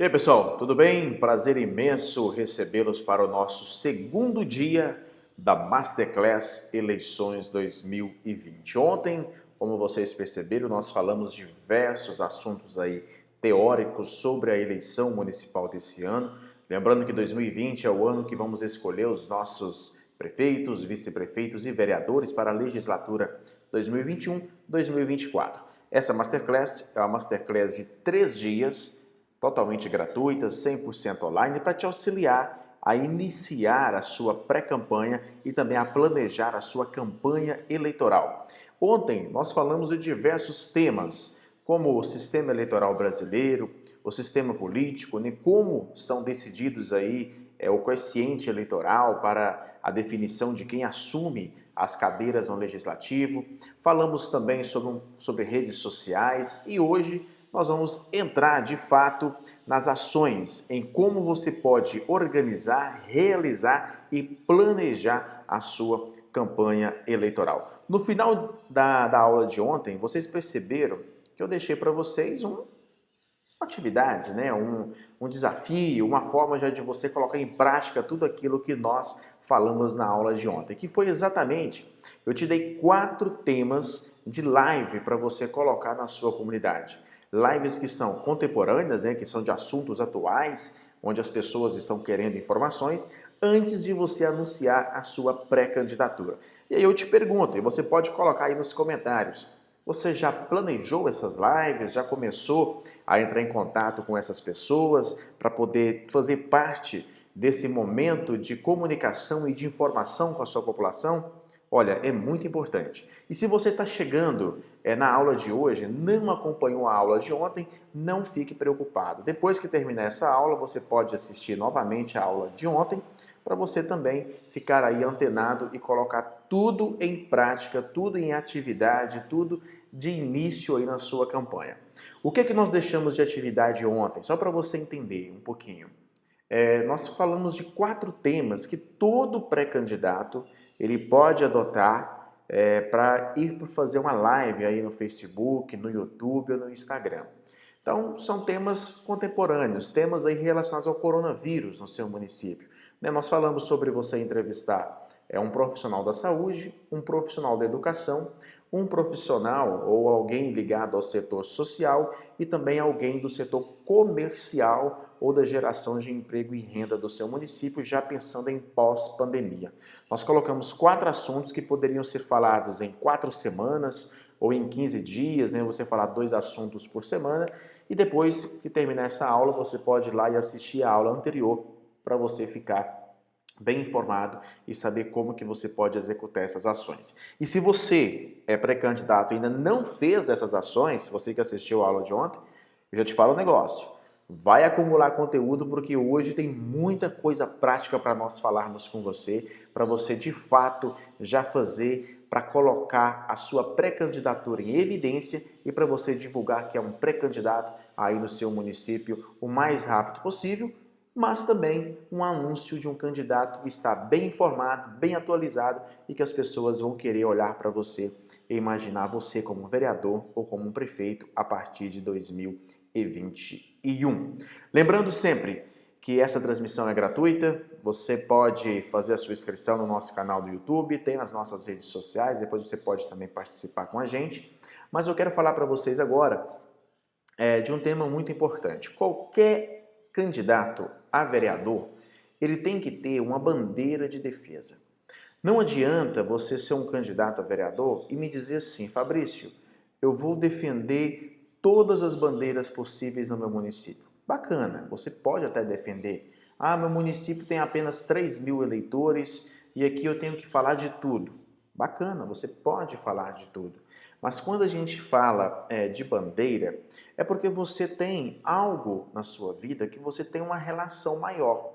E aí, pessoal, tudo bem? Prazer imenso recebê-los para o nosso segundo dia da Masterclass Eleições 2020. Ontem, como vocês perceberam, nós falamos diversos assuntos aí teóricos sobre a eleição municipal desse ano. Lembrando que 2020 é o ano que vamos escolher os nossos prefeitos, vice-prefeitos e vereadores para a legislatura 2021-2024. Essa Masterclass é uma Masterclass de 3 dias, totalmente gratuita, 100% online, para te auxiliar a iniciar a sua pré-campanha e também a planejar a sua campanha eleitoral. Ontem nós falamos de diversos temas, como o sistema eleitoral brasileiro, o sistema político, né, como são decididos aí o quociente eleitoral para a definição de quem assume as cadeiras no legislativo. Falamos também sobre redes sociais e hoje nós vamos entrar de fato nas ações, em como você pode organizar, realizar e planejar a sua campanha eleitoral. No final da aula de ontem, vocês perceberam que eu deixei para vocês uma atividade, né? um desafio, uma forma já de você colocar em prática tudo aquilo que nós falamos na aula de ontem, que foi exatamente, eu te dei 4 temas de live para você colocar na sua comunidade. Lives que são contemporâneas, né, que são de assuntos atuais, onde as pessoas estão querendo informações, antes de você anunciar a sua pré-candidatura. E aí eu te pergunto, e você pode colocar aí nos comentários, você já planejou essas lives? Já começou a entrar em contato com essas pessoas para poder fazer parte desse momento de comunicação e de informação com a sua população? Olha, é muito importante. E se você está chegando na aula de hoje, não acompanhou a aula de ontem, não fique preocupado. Depois que terminar essa aula, você pode assistir novamente a aula de ontem, para você também ficar aí antenado e colocar tudo em prática, tudo em atividade, tudo de início aí na sua campanha. O que é que nós deixamos de atividade ontem? Só para você entender um pouquinho. Nós falamos de 4 temas que todo pré-candidato ele pode adotar para ir fazer uma live aí no Facebook, no YouTube ou no Instagram. Então, são temas contemporâneos, temas aí relacionados ao coronavírus no seu município. Nós falamos sobre você entrevistar um profissional da saúde, um profissional da educação, um profissional ou alguém ligado ao setor social e também alguém do setor comercial ou da geração de emprego e renda do seu município, já pensando em pós-pandemia. Nós colocamos 4 assuntos que poderiam ser falados em 4 semanas ou em 15 dias, né? Você falar 2 assuntos por semana e depois que terminar essa aula, você pode ir lá e assistir a aula anterior para você ficar bem informado e saber como que você pode executar essas ações. E se você é pré-candidato e ainda não fez essas ações, você que assistiu a aula de ontem, eu já te falo um negócio. Vai acumular conteúdo porque hoje tem muita coisa prática para nós falarmos com você, para você de fato já fazer, para colocar a sua pré-candidatura em evidência e para você divulgar que é um pré-candidato aí no seu município o mais rápido possível, mas também um anúncio de um candidato que está bem informado, bem atualizado e que as pessoas vão querer olhar para você e imaginar você como um vereador ou como um prefeito a partir de 2021. Lembrando sempre que essa transmissão é gratuita, você pode fazer a sua inscrição no nosso canal do YouTube, tem nas nossas redes sociais, depois você pode também participar com a gente, mas eu quero falar para vocês agora de um tema muito importante. Qualquer candidato a vereador, ele tem que ter uma bandeira de defesa. Não adianta você ser um candidato a vereador e me dizer assim, Fabrício, eu vou defender todas as bandeiras possíveis no meu município. Bacana, você pode até defender. Ah, meu município tem apenas 3.000 eleitores e aqui eu tenho que falar de tudo. Bacana, você pode falar de tudo. Mas quando a gente fala de bandeira, é porque você tem algo na sua vida que você tem uma relação maior.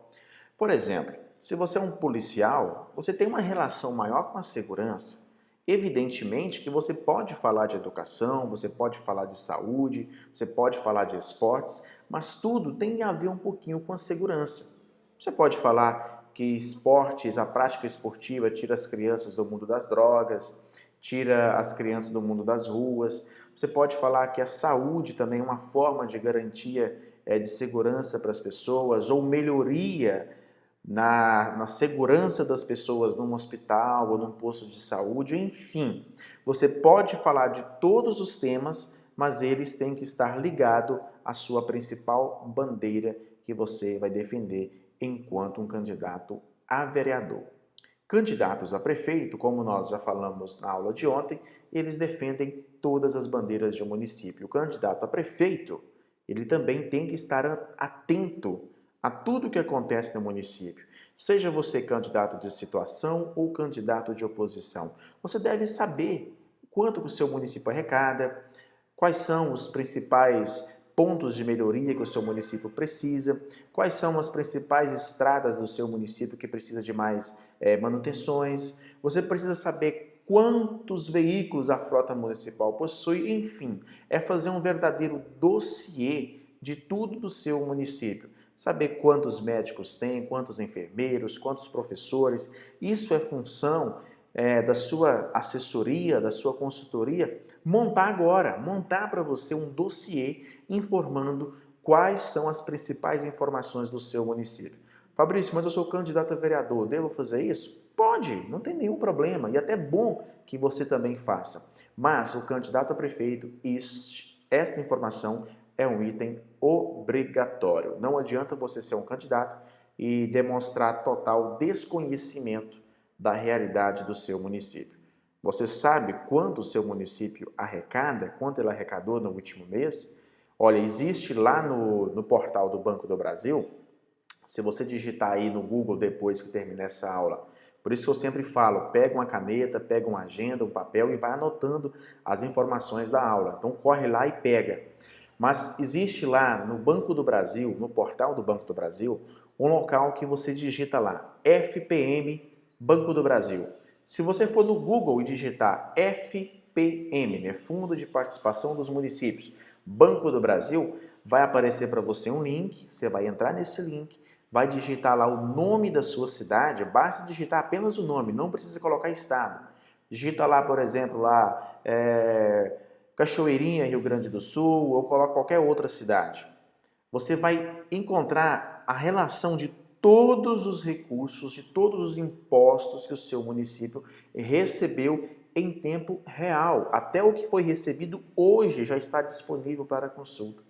Por exemplo, se você é um policial, você tem uma relação maior com a segurança. Evidentemente que você pode falar de educação, você pode falar de saúde, você pode falar de esportes, mas tudo tem a ver um pouquinho com a segurança. Você pode falar que esportes, a prática esportiva tira as crianças do mundo das drogas, tira as crianças do mundo das ruas. Você pode falar que a saúde também é uma forma de garantia de segurança para as pessoas ou melhoria na segurança das pessoas num hospital ou num posto de saúde, enfim. Você pode falar de todos os temas, mas eles têm que estar ligados à sua principal bandeira que você vai defender enquanto um candidato a vereador. Candidatos a prefeito, como nós já falamos na aula de ontem, eles defendem todas as bandeiras de um município. O candidato a prefeito, ele também tem que estar atento a tudo o que acontece no município. Seja você candidato de situação ou candidato de oposição, você deve saber quanto o seu município arrecada, quais são os principais pontos de melhoria que o seu município precisa, quais são as principais estradas do seu município que precisa de mais manutenções. Você precisa saber quantos veículos a frota municipal possui, enfim, é fazer um verdadeiro dossiê de tudo do seu município. Saber quantos médicos tem, quantos enfermeiros, quantos professores. Isso é função da sua assessoria, da sua consultoria, montar para você um dossiê informando quais são as principais informações do seu município. Fabrício, mas eu sou candidato a vereador, devo fazer isso? Pode, não tem nenhum problema e até bom que você também faça. Mas o candidato a prefeito, esta informação é um item obrigatório. Não adianta você ser um candidato e demonstrar total desconhecimento da realidade do seu município. Você sabe quanto o seu município arrecada, quanto ele arrecadou no último mês? Olha, existe lá no portal do Banco do Brasil, se você digitar aí no Google depois que terminar essa aula, por isso que eu sempre falo, pega uma caneta, pega uma agenda, um papel e vai anotando as informações da aula. Então corre lá e pega. Mas existe lá no Banco do Brasil, no portal do Banco do Brasil, um local que você digita lá, FPM Banco do Brasil. Se você for no Google e digitar FPM, né, Fundo de Participação dos Municípios, Banco do Brasil, vai aparecer para você um link, você vai entrar nesse link, vai digitar lá o nome da sua cidade, basta digitar apenas o nome, não precisa colocar estado. Digita lá, por exemplo, Cachoeirinha, Rio Grande do Sul, ou coloca qualquer outra cidade. Você vai encontrar a relação de todos os recursos, de todos os impostos que o seu município recebeu em tempo real. Até o que foi recebido hoje já está disponível para consulta.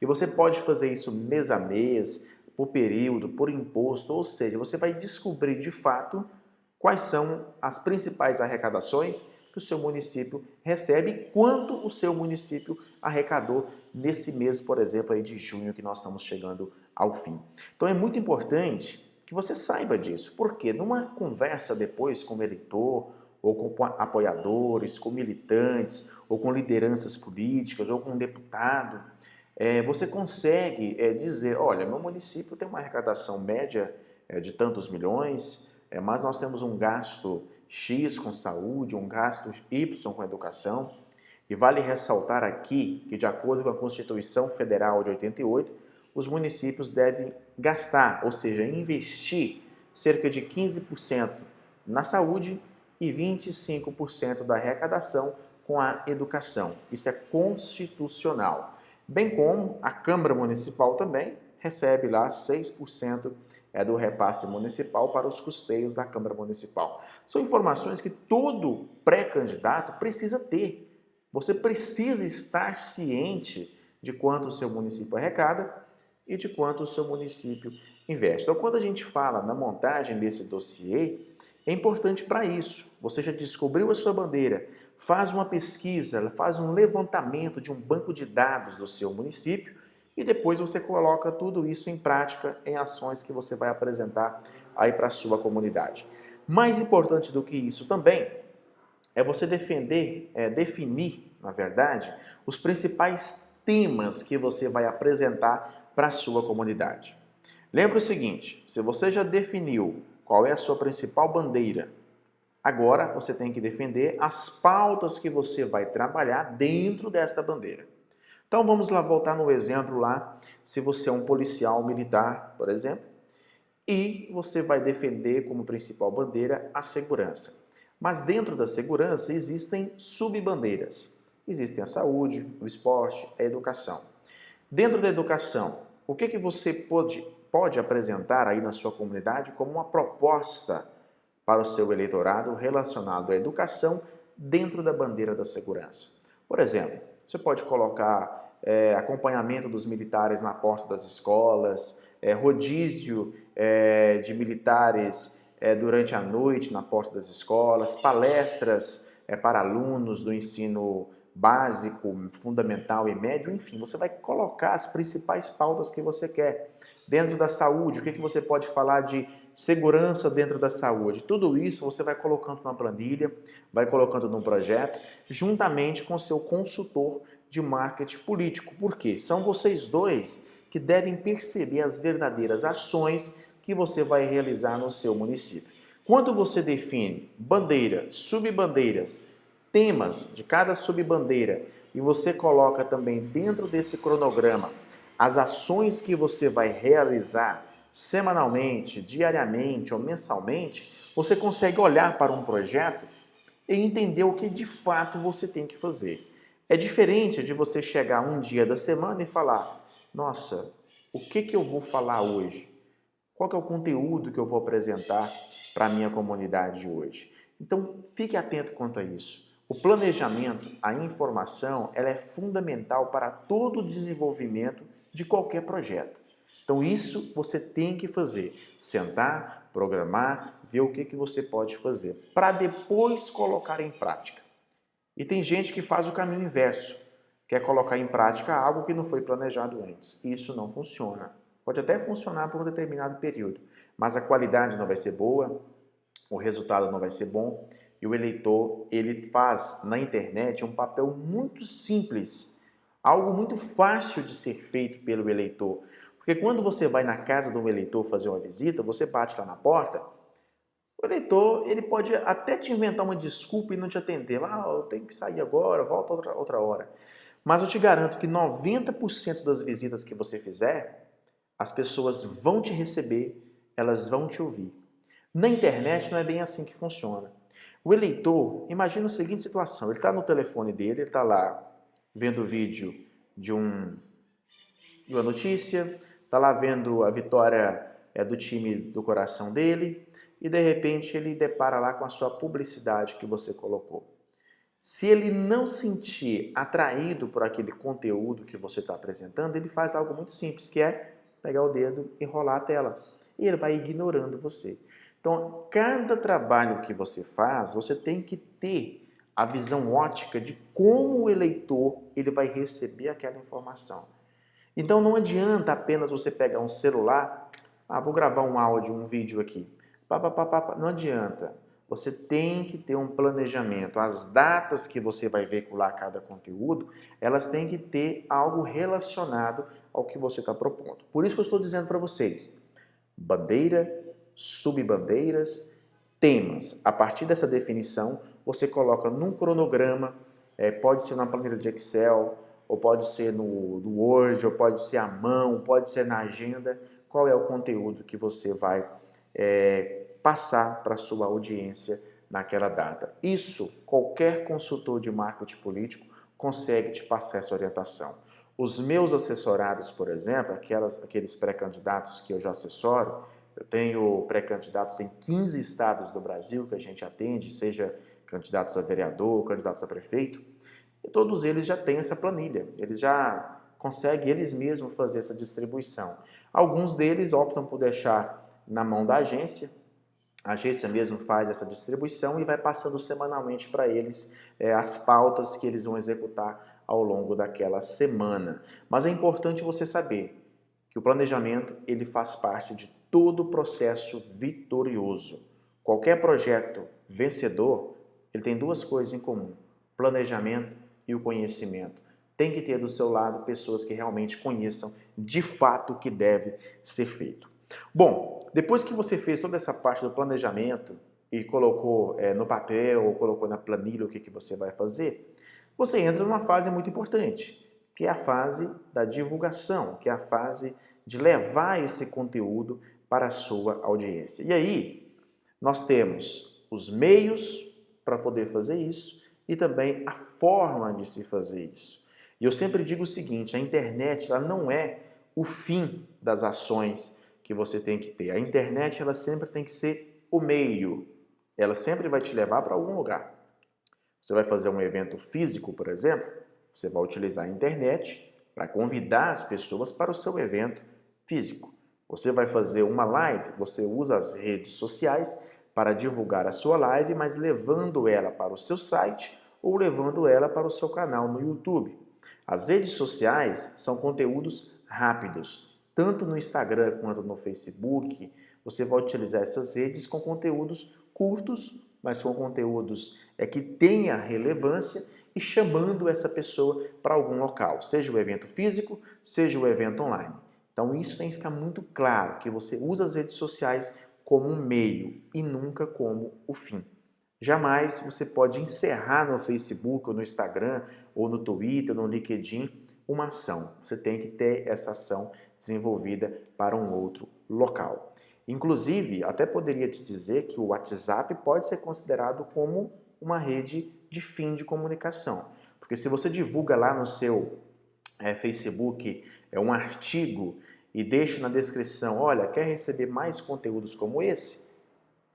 E você pode fazer isso mês a mês, por período, por imposto, ou seja, você vai descobrir de fato quais são as principais arrecadações que o seu município recebe e quanto o seu município arrecadou nesse mês, por exemplo, aí de junho, que nós estamos chegando ao fim. Então é muito importante que você saiba disso, porque numa conversa depois com o eleitor, ou com apoiadores, com militantes, ou com lideranças políticas, ou com um deputado, você consegue dizer, olha, meu município tem uma arrecadação média de tantos milhões, mas nós temos um gasto X com saúde, um gasto Y com educação, e vale ressaltar aqui que, de acordo com a Constituição Federal de 88, os municípios devem gastar, ou seja, investir cerca de 15% na saúde e 25% da arrecadação com a educação. Isso é constitucional. Bem como a Câmara Municipal também recebe lá 6% do repasse municipal para os custeios da Câmara Municipal. São informações que todo pré-candidato precisa ter. Você precisa estar ciente de quanto o seu município arrecada e de quanto o seu município investe. Então, quando a gente fala na montagem desse dossiê, é importante para isso. Você já descobriu a sua bandeira, faz uma pesquisa, faz um levantamento de um banco de dados do seu município e depois você coloca tudo isso em prática em ações que você vai apresentar aí para a sua comunidade. Mais importante do que isso também é você definir, na verdade, os principais temas que você vai apresentar para a sua comunidade. Lembra o seguinte, se você já definiu qual é a sua principal bandeira, agora você tem que defender as pautas que você vai trabalhar dentro desta bandeira. Então vamos lá voltar no exemplo lá, se você é um policial militar, por exemplo, e você vai defender como principal bandeira a segurança. Mas dentro da segurança existem subbandeiras. Existem a saúde, o esporte, a educação. Dentro da educação, o que você pode apresentar aí na sua comunidade como uma proposta para o seu eleitorado relacionado à educação dentro da bandeira da segurança. Por exemplo, você pode colocar acompanhamento dos militares na porta das escolas, rodízio de militares durante a noite na porta das escolas, palestras para alunos do ensino básico, fundamental e médio, enfim, você vai colocar as principais pautas que você quer. Dentro da saúde, o que você pode falar de segurança dentro da saúde? Tudo isso você vai colocando numa planilha, vai colocando num projeto, juntamente com o seu consultor de marketing político. Por quê? São vocês dois que devem perceber as verdadeiras ações que você vai realizar no seu município. Quando você define bandeira, subbandeiras, temas de cada subbandeira e você coloca também dentro desse cronograma as ações que você vai realizar semanalmente, diariamente ou mensalmente, você consegue olhar para um projeto e entender o que de fato você tem que fazer. É diferente de você chegar um dia da semana e falar: nossa, o que eu vou falar hoje? Qual que é o conteúdo que eu vou apresentar para a minha comunidade hoje? Então, fique atento quanto a isso. O planejamento, a informação, ela é fundamental para todo o desenvolvimento de qualquer projeto. Então, isso você tem que fazer. Sentar, programar, ver o que você pode fazer, para depois colocar em prática. E tem gente que faz o caminho inverso, quer colocar em prática algo que não foi planejado antes. Isso não funciona. Pode até funcionar por um determinado período, mas a qualidade não vai ser boa, o resultado não vai ser bom e o eleitor, ele faz na internet um papel muito simples, algo muito fácil de ser feito pelo eleitor. Porque quando você vai na casa do eleitor fazer uma visita, você bate lá na porta, o eleitor, ele pode até te inventar uma desculpa e não te atender. Ah, eu tenho que sair agora, volta outra hora. Mas eu te garanto que 90% das visitas que você fizer, as pessoas vão te receber, elas vão te ouvir. Na internet não é bem assim que funciona. O eleitor, imagina a seguinte situação, ele está no telefone dele, ele está lá vendo o vídeo de uma notícia, está lá vendo a vitória do time do coração dele e de repente ele depara lá com a sua publicidade que você colocou. Se ele não sentir atraído por aquele conteúdo que você está apresentando, ele faz algo muito simples, que é pegar o dedo e rolar a tela. E ele vai ignorando você. Então, cada trabalho que você faz, você tem que ter a visão ótica de como o eleitor ele vai receber aquela informação. Então, não adianta apenas você pegar um celular, vou gravar um áudio, um vídeo aqui. Não adianta. Você tem que ter um planejamento. As datas que você vai veicular cada conteúdo, elas têm que ter algo relacionado ao que você está propondo. Por isso que eu estou dizendo para vocês, bandeira, subbandeiras, temas. A partir dessa definição, você coloca num cronograma, pode ser na planilha de Excel, ou pode ser no Word, ou pode ser à mão, pode ser na agenda, qual é o conteúdo que você vai passar para a sua audiência naquela data. Isso, qualquer consultor de marketing político consegue te passar essa orientação. Os meus assessorados, por exemplo, aqueles pré-candidatos que eu já assessoro, eu tenho pré-candidatos em 15 estados do Brasil que a gente atende, seja candidatos a vereador, candidatos a prefeito, e todos eles já têm essa planilha, eles já conseguem eles mesmos fazer essa distribuição. Alguns deles optam por deixar na mão da agência, a agência mesmo faz essa distribuição e vai passando semanalmente para eles as pautas que eles vão executar ao longo daquela semana. Mas é importante você saber que o planejamento ele faz parte de todo o processo vitorioso. Qualquer projeto vencedor, ele tem duas coisas em comum, planejamento e o conhecimento. Tem que ter do seu lado pessoas que realmente conheçam de fato o que deve ser feito. Bom, depois que você fez toda essa parte do planejamento e colocou no papel ou colocou na planilha o que você vai fazer, você entra numa fase muito importante, que é a fase da divulgação, que é a fase de levar esse conteúdo para a sua audiência. E aí, nós temos os meios para poder fazer isso e também a forma de se fazer isso. E eu sempre digo o seguinte, a internet ela não é o fim das ações que você tem que ter. A internet, ela sempre tem que ser o meio. Ela sempre vai te levar para algum lugar. Você vai fazer um evento físico, por exemplo, você vai utilizar a internet para convidar as pessoas para o seu evento físico. Você vai fazer uma live, você usa as redes sociais para divulgar a sua live, mas levando ela para o seu site ou levando ela para o seu canal no YouTube. As redes sociais são conteúdos rápidos. Tanto no Instagram quanto no Facebook, você vai utilizar essas redes com conteúdos curtos, mas com conteúdos que tenha relevância e chamando essa pessoa para algum local, seja o evento físico, seja o evento online. Então isso tem que ficar muito claro, que você usa as redes sociais como um meio e nunca como o fim. Jamais você pode encerrar no Facebook, ou no Instagram, ou no Twitter, ou no LinkedIn, uma ação. Você tem que ter essa ação desenvolvida para um outro local. Inclusive, até poderia te dizer que o WhatsApp pode ser considerado como uma rede de fim de comunicação. Porque se você divulga lá no seu Facebook um artigo e deixa na descrição, olha, quer receber mais conteúdos como esse?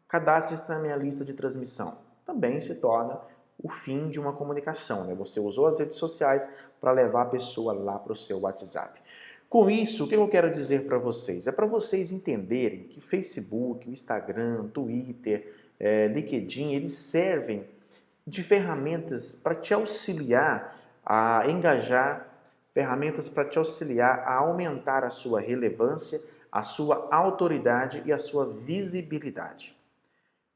Cadastre-se na minha lista de transmissão. Também se torna o fim de uma comunicação, né? Você usou as redes sociais para levar a pessoa lá para o seu WhatsApp. Com isso, o que eu quero dizer para vocês? É para vocês entenderem que Facebook, o Instagram, Twitter, LinkedIn, eles servem de ferramentas para te auxiliar a engajar, ferramentas para te auxiliar a aumentar a sua relevância, a sua autoridade e a sua visibilidade.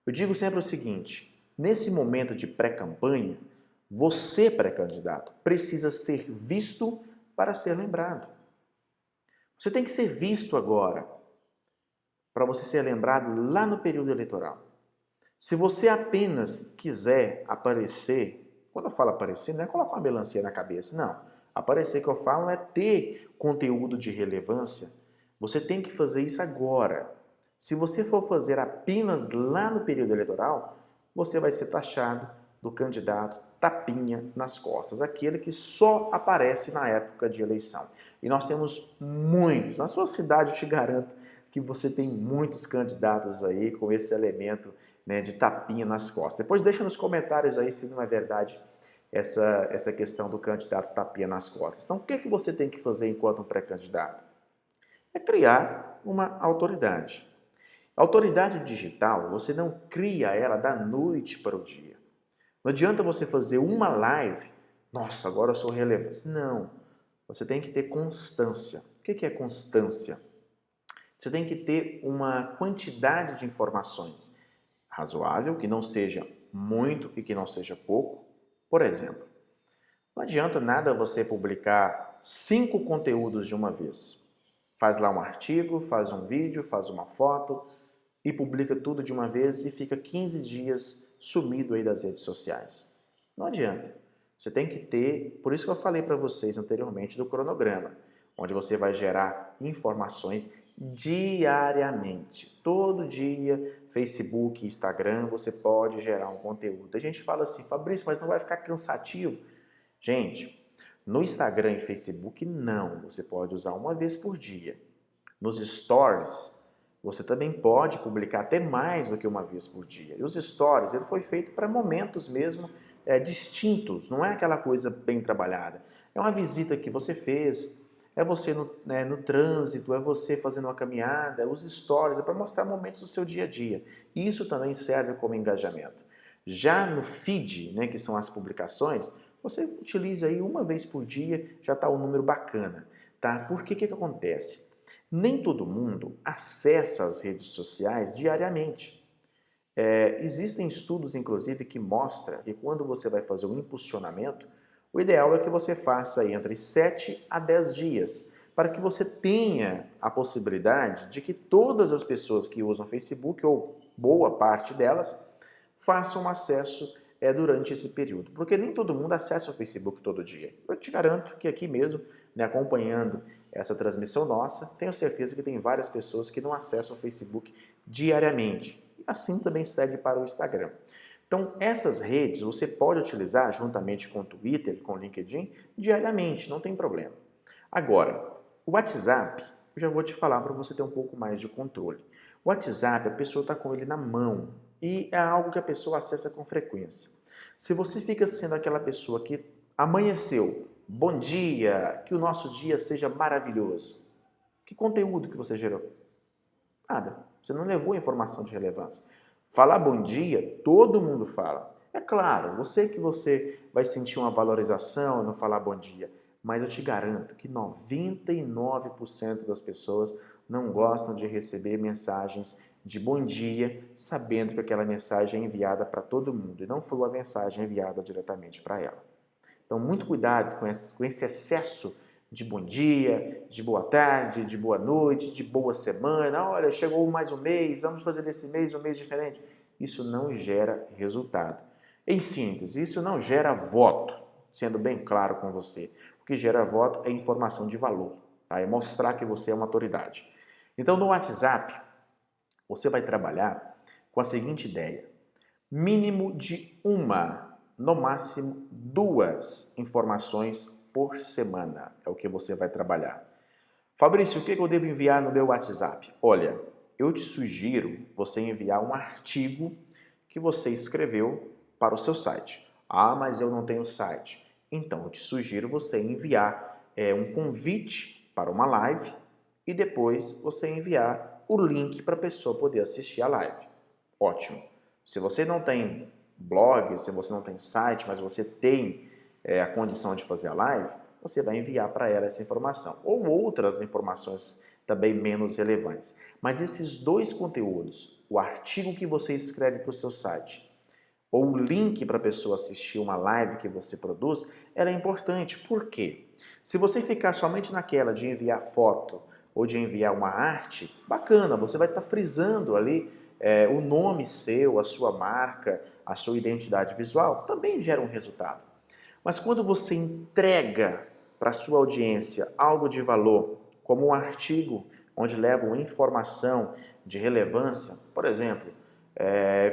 Eu digo sempre o seguinte, nesse momento de pré-campanha, você, pré-candidato, precisa ser visto para ser lembrado. Você tem que ser visto agora, para você ser lembrado lá no período eleitoral. Se você apenas quiser aparecer, quando eu falo aparecer, não é colocar uma melancia na cabeça, não. Aparecer que eu falo é ter conteúdo de relevância. Você tem que fazer isso agora. Se você for fazer apenas lá no período eleitoral, você vai ser taxado do candidato tapinha nas costas, aquele que só aparece na época de eleição. E nós temos muitos. Na sua cidade, eu te garanto que você tem muitos candidatos aí com esse elemento, né, de tapinha nas costas. Depois deixa nos comentários aí se não é verdade essa questão do candidato tapinha nas costas. Então, o que você tem que fazer enquanto um pré-candidato? É criar uma autoridade. A autoridade digital, você não cria ela da noite para o dia. Não adianta você fazer uma live, nossa, agora eu sou relevante. Não, você tem que ter constância. O que é constância? Você tem que ter uma quantidade de informações razoável, que não seja muito e que não seja pouco. Por exemplo, não adianta nada você publicar 5 conteúdos de uma vez. Faz lá um artigo, faz um vídeo, faz uma foto e publica tudo de uma vez e fica 15 dias sumido aí das redes sociais. Não adianta. Você tem que ter, por isso que eu falei para vocês anteriormente do cronograma, onde você vai gerar informações diariamente. Todo dia, Facebook, Instagram, você pode gerar um conteúdo. A gente fala assim, Fabrício, mas não vai ficar cansativo? Gente, no Instagram e Facebook, não. Você pode usar uma vez por dia. Nos stories, você também pode publicar até mais do que uma vez por dia. E os stories, ele foi feito para momentos mesmo distintos, não é aquela coisa bem trabalhada. É uma visita que você fez, é você no trânsito, é você fazendo uma caminhada, os stories, é para mostrar momentos do seu dia a dia. E isso também serve como engajamento. Já no feed, né, que são as publicações, você utiliza aí uma vez por dia, já está um número bacana. Tá? Porque o que acontece? Nem todo mundo acessa as redes sociais diariamente. Existem estudos, inclusive, que mostram que quando você vai fazer um impulsionamento, o ideal é que você faça entre 7 a 10 dias, para que você tenha a possibilidade de que todas as pessoas que usam Facebook, ou boa parte delas, façam acesso durante esse período. Porque nem todo mundo acessa o Facebook todo dia. Eu te garanto que aqui mesmo, né, acompanhando essa transmissão nossa, tenho certeza que tem várias pessoas que não acessam o Facebook diariamente. Assim também segue para o Instagram. Então, essas redes você pode utilizar juntamente com o Twitter, com o LinkedIn, diariamente, não tem problema. Agora, O WhatsApp, eu já vou te falar para você ter um pouco mais de controle. O WhatsApp, a pessoa está com ele na mão e é algo que a pessoa acessa com frequência. Se você fica sendo aquela pessoa que amanheceu, bom dia, que o nosso dia seja maravilhoso. Que conteúdo que você gerou? Nada. Você não levou informação de relevância. Falar bom dia, todo mundo fala. É claro, você que você vai sentir uma valorização no falar bom dia, mas eu te garanto que 99% das pessoas não gostam de receber mensagens de bom dia, sabendo que aquela mensagem é enviada para todo mundo e não foi uma mensagem enviada diretamente para ela. Então, muito cuidado com esse excesso de bom dia, de boa tarde, de boa noite, de boa semana. Olha, chegou mais um mês, vamos fazer desse mês um mês diferente. Isso não gera resultado. Em síntese, isso não gera voto, sendo bem claro com você. O que gera voto é informação de valor, tá? É mostrar que você é uma autoridade. Então, no WhatsApp, você vai trabalhar com a seguinte ideia: mínimo de uma, no máximo duas informações por semana é o que você vai trabalhar. Fabrício, o que eu devo enviar no meu WhatsApp? Olha, eu te sugiro você enviar um artigo que você escreveu para o seu site. Ah, mas eu não tenho site. Então, eu te sugiro você enviar um convite para uma live e depois você enviar o link para a pessoa poder assistir a live. Ótimo. Se você não tem blog, se você não tem site, mas você tem a condição de fazer a live, você vai enviar para ela essa informação. Ou outras informações também menos relevantes. Mas esses dois conteúdos, o artigo que você escreve para o seu site, ou o link para a pessoa assistir uma live que você produz, ela é importante. Por quê? Se você ficar somente naquela de enviar foto ou de enviar uma arte, bacana, você vai estar frisando ali o nome seu, a sua marca, a sua identidade visual, também gera um resultado. Mas quando você entrega para a sua audiência algo de valor, como um artigo onde leva uma informação de relevância, por exemplo,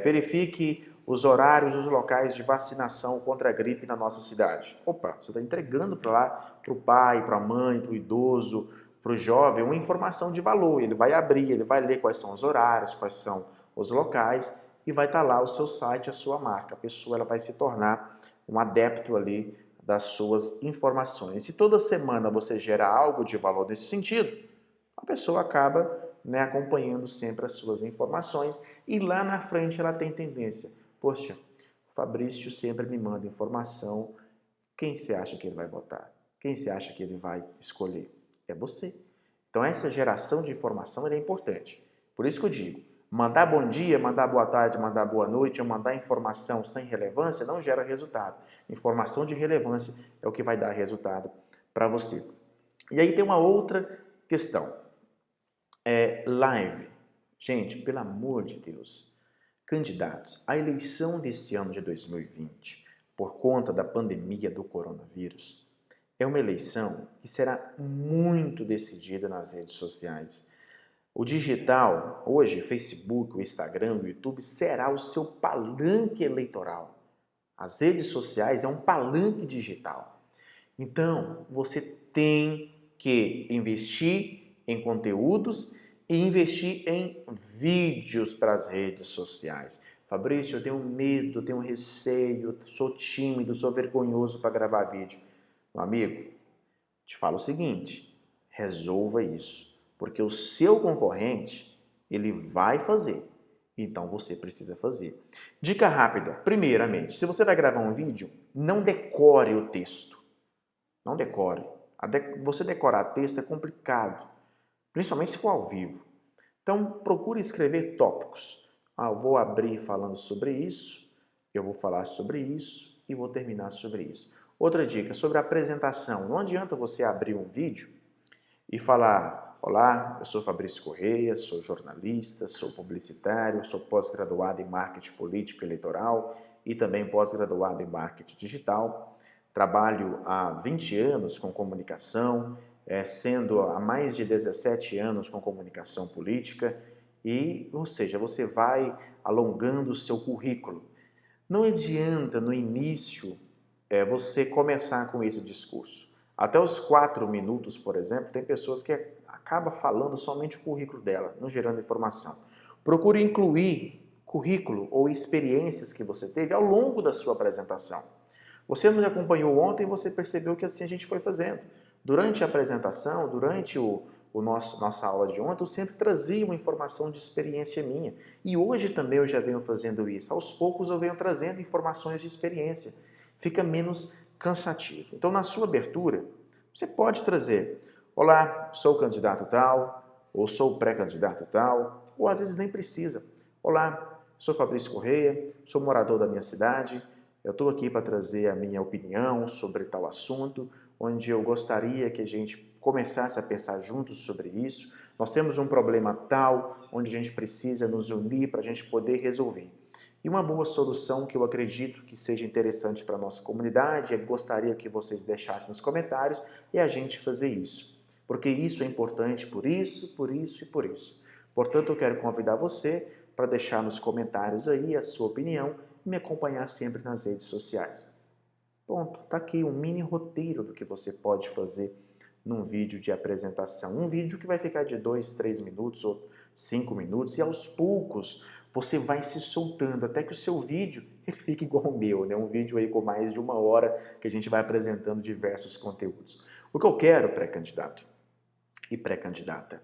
verifique os horários, os locais de vacinação contra a gripe na nossa cidade. Opa, você está entregando para lá, para o pai, para a mãe, para o idoso, para o jovem, uma informação de valor. Ele vai abrir, ele vai ler quais são os horários, quais são os locais e vai estar lá o seu site, a sua marca. A pessoa ela vai se tornar um adepto ali das suas informações. Se toda semana você gera algo de valor nesse sentido, a pessoa acaba acompanhando sempre as suas informações e lá na frente ela tem tendência. Poxa, o Fabrício sempre me manda informação. Quem você acha que ele vai votar? Quem você acha que ele vai escolher? É você. Então essa geração de informação é importante. Por isso que eu digo, mandar bom dia, mandar boa tarde, mandar boa noite ou mandar informação sem relevância não gera resultado. Informação de relevância é o que vai dar resultado para você. E aí tem uma outra questão. Live. Gente, pelo amor de Deus. Candidatos, a eleição desse ano de 2020, por conta da pandemia do coronavírus, é uma eleição que será muito decidida nas redes sociais. O digital, hoje, Facebook, o Instagram, o YouTube, será o seu palanque eleitoral. As redes sociais é um palanque digital. Então, você tem que investir em conteúdos e investir em vídeos para as redes sociais. Fabrício, eu tenho medo, eu tenho receio, sou tímido, sou vergonhoso para gravar vídeo. Meu amigo, te falo o seguinte, resolva isso, porque o seu concorrente, ele vai fazer, então você precisa fazer. Dica rápida, primeiramente, se você vai gravar um vídeo, não decore o texto. Não decore. Você decorar texto é complicado, principalmente se for ao vivo. Então, procure escrever tópicos. Eu vou abrir falando sobre isso, eu vou falar sobre isso e vou terminar sobre isso. Outra dica, sobre a apresentação. Não adianta você abrir um vídeo e falar: olá, eu sou Fabrício Correia, sou jornalista, sou publicitário, sou pós-graduado em marketing político e eleitoral e também pós-graduado em marketing digital. Trabalho há 20 anos com comunicação, sendo há mais de 17 anos com comunicação política ou seja, você vai alongando o seu currículo. Não adianta no início você começar com esse discurso. Até os 4 minutos, por exemplo, tem pessoas que acabam falando somente o currículo dela, não gerando informação. Procure incluir currículo ou experiências que você teve ao longo da sua apresentação. Você nos acompanhou ontem e você percebeu que assim a gente foi fazendo. Durante a apresentação, durante nossa aula de ontem, eu sempre trazia uma informação de experiência minha. E hoje também eu já venho fazendo isso. Aos poucos eu venho trazendo informações de experiência. Fica menos cansativo. Então, na sua abertura, você pode trazer: olá, sou o candidato tal, ou sou o pré-candidato tal, ou às vezes nem precisa. Olá, sou Fabrício Correia, sou morador da minha cidade, eu estou aqui para trazer a minha opinião sobre tal assunto, onde eu gostaria que a gente começasse a pensar juntos sobre isso. Nós temos um problema tal, onde a gente precisa nos unir para a gente poder resolver. E uma boa solução que eu acredito que seja interessante para a nossa comunidade, eu gostaria que vocês deixassem nos comentários, é a gente fazer isso. Porque isso é importante por isso, por isso e por isso. Portanto, eu quero convidar você para deixar nos comentários aí a sua opinião e me acompanhar sempre nas redes sociais. Ponto. Está aqui um mini roteiro do que você pode fazer num vídeo de apresentação. Um vídeo que vai ficar de 2, 3 minutos ou 5 minutos e aos poucos você vai se soltando até que o seu vídeo ele fique igual o meu, né? Um vídeo aí com mais de 1 hora que a gente vai apresentando diversos conteúdos. O que eu quero, pré-candidato e pré-candidata,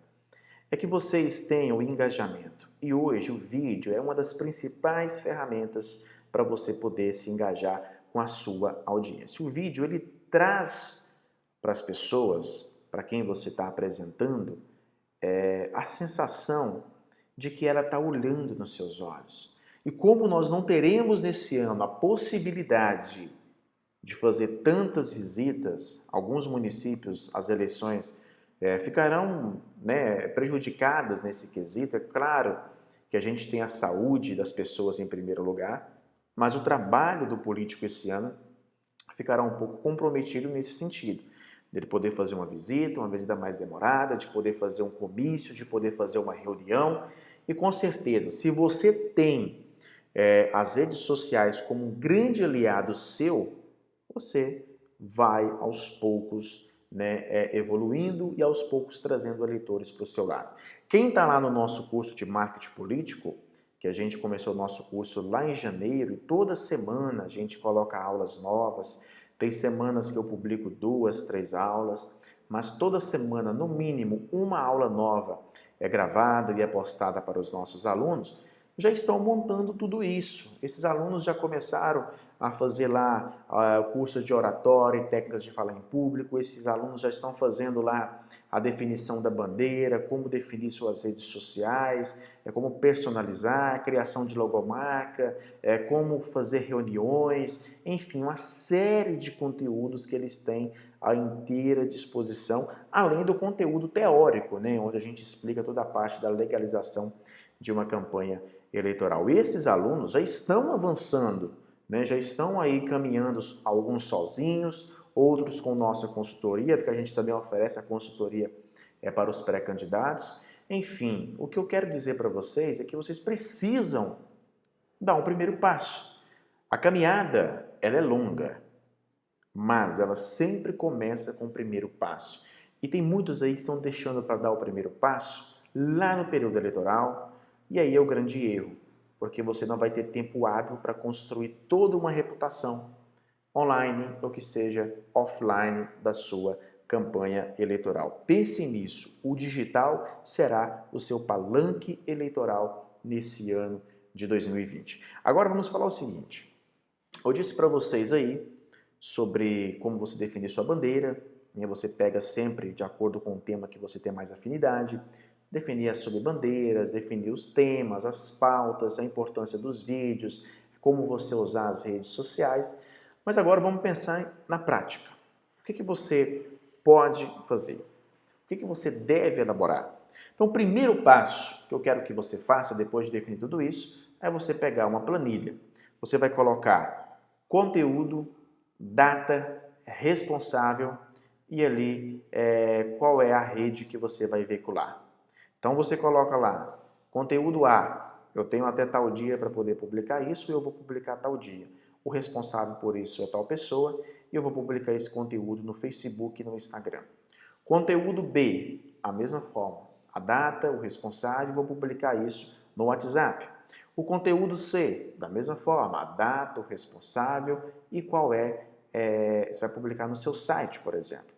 é que vocês tenham engajamento. E hoje o vídeo é uma das principais ferramentas para você poder se engajar com a sua audiência. O vídeo ele traz para as pessoas, para quem você está apresentando, a sensação de que ela está olhando nos seus olhos. E como nós não teremos nesse ano a possibilidade de fazer tantas visitas, alguns municípios, as eleições ficarão, né, prejudicadas nesse quesito. É claro que a gente tem a saúde das pessoas em primeiro lugar, mas o trabalho do político esse ano ficará um pouco comprometido nesse sentido. Dele poder fazer uma visita mais demorada, de poder fazer um comício, de poder fazer uma reunião. E com certeza, se você tem as redes sociais como um grande aliado seu, você vai aos poucos, né, evoluindo e aos poucos trazendo eleitores para o seu lado. Quem está lá no nosso curso de marketing político, que a gente começou o nosso curso lá em janeiro, e toda semana a gente coloca aulas novas, tem semanas que eu publico 2, 3 aulas, mas toda semana, no mínimo, uma aula nova é gravada e é postada para os nossos alunos, já estão montando tudo isso. Esses alunos já começaram a fazer lá curso de oratória e técnicas de falar em público. Esses alunos já estão fazendo lá a definição da bandeira, como definir suas redes sociais, como personalizar, criação de logomarca, como fazer reuniões, enfim, uma série de conteúdos que eles têm à inteira disposição, além do conteúdo teórico, né, onde a gente explica toda a parte da legalização de uma campanha eleitoral. Esses alunos já estão avançando, né? Já estão aí caminhando, alguns sozinhos, outros com nossa consultoria, porque a gente também oferece a consultoria para os pré-candidatos. Enfim, o que eu quero dizer para vocês é que vocês precisam dar um primeiro passo. A caminhada, ela é longa, mas ela sempre começa com o primeiro passo. E tem muitos aí que estão deixando para dar o primeiro passo lá no período eleitoral, e aí é o grande erro, porque você não vai ter tempo hábil para construir toda uma reputação online ou que seja offline da sua campanha eleitoral. Pense nisso, o digital será o seu palanque eleitoral nesse ano de 2020. Agora vamos falar o seguinte, eu disse para vocês aí sobre como você definir sua bandeira, né? Você pega sempre de acordo com o tema que você tem mais afinidade, definir as subbandeiras, definir os temas, as pautas, a importância dos vídeos, como você usar as redes sociais. Mas agora vamos pensar na prática. O que você pode fazer? O que você deve elaborar? Então, o primeiro passo que eu quero que você faça depois de definir tudo isso é você pegar uma planilha. Você vai colocar conteúdo, data, responsável e ali qual é a rede que você vai veicular. Então você coloca lá, conteúdo A, eu tenho até tal dia para poder publicar isso e eu vou publicar tal dia. O responsável por isso é tal pessoa e eu vou publicar esse conteúdo no Facebook e no Instagram. Conteúdo B, a mesma forma, a data, o responsável, vou publicar isso no WhatsApp. O conteúdo C, da mesma forma, a data, o responsável e qual você vai publicar no seu site, por exemplo.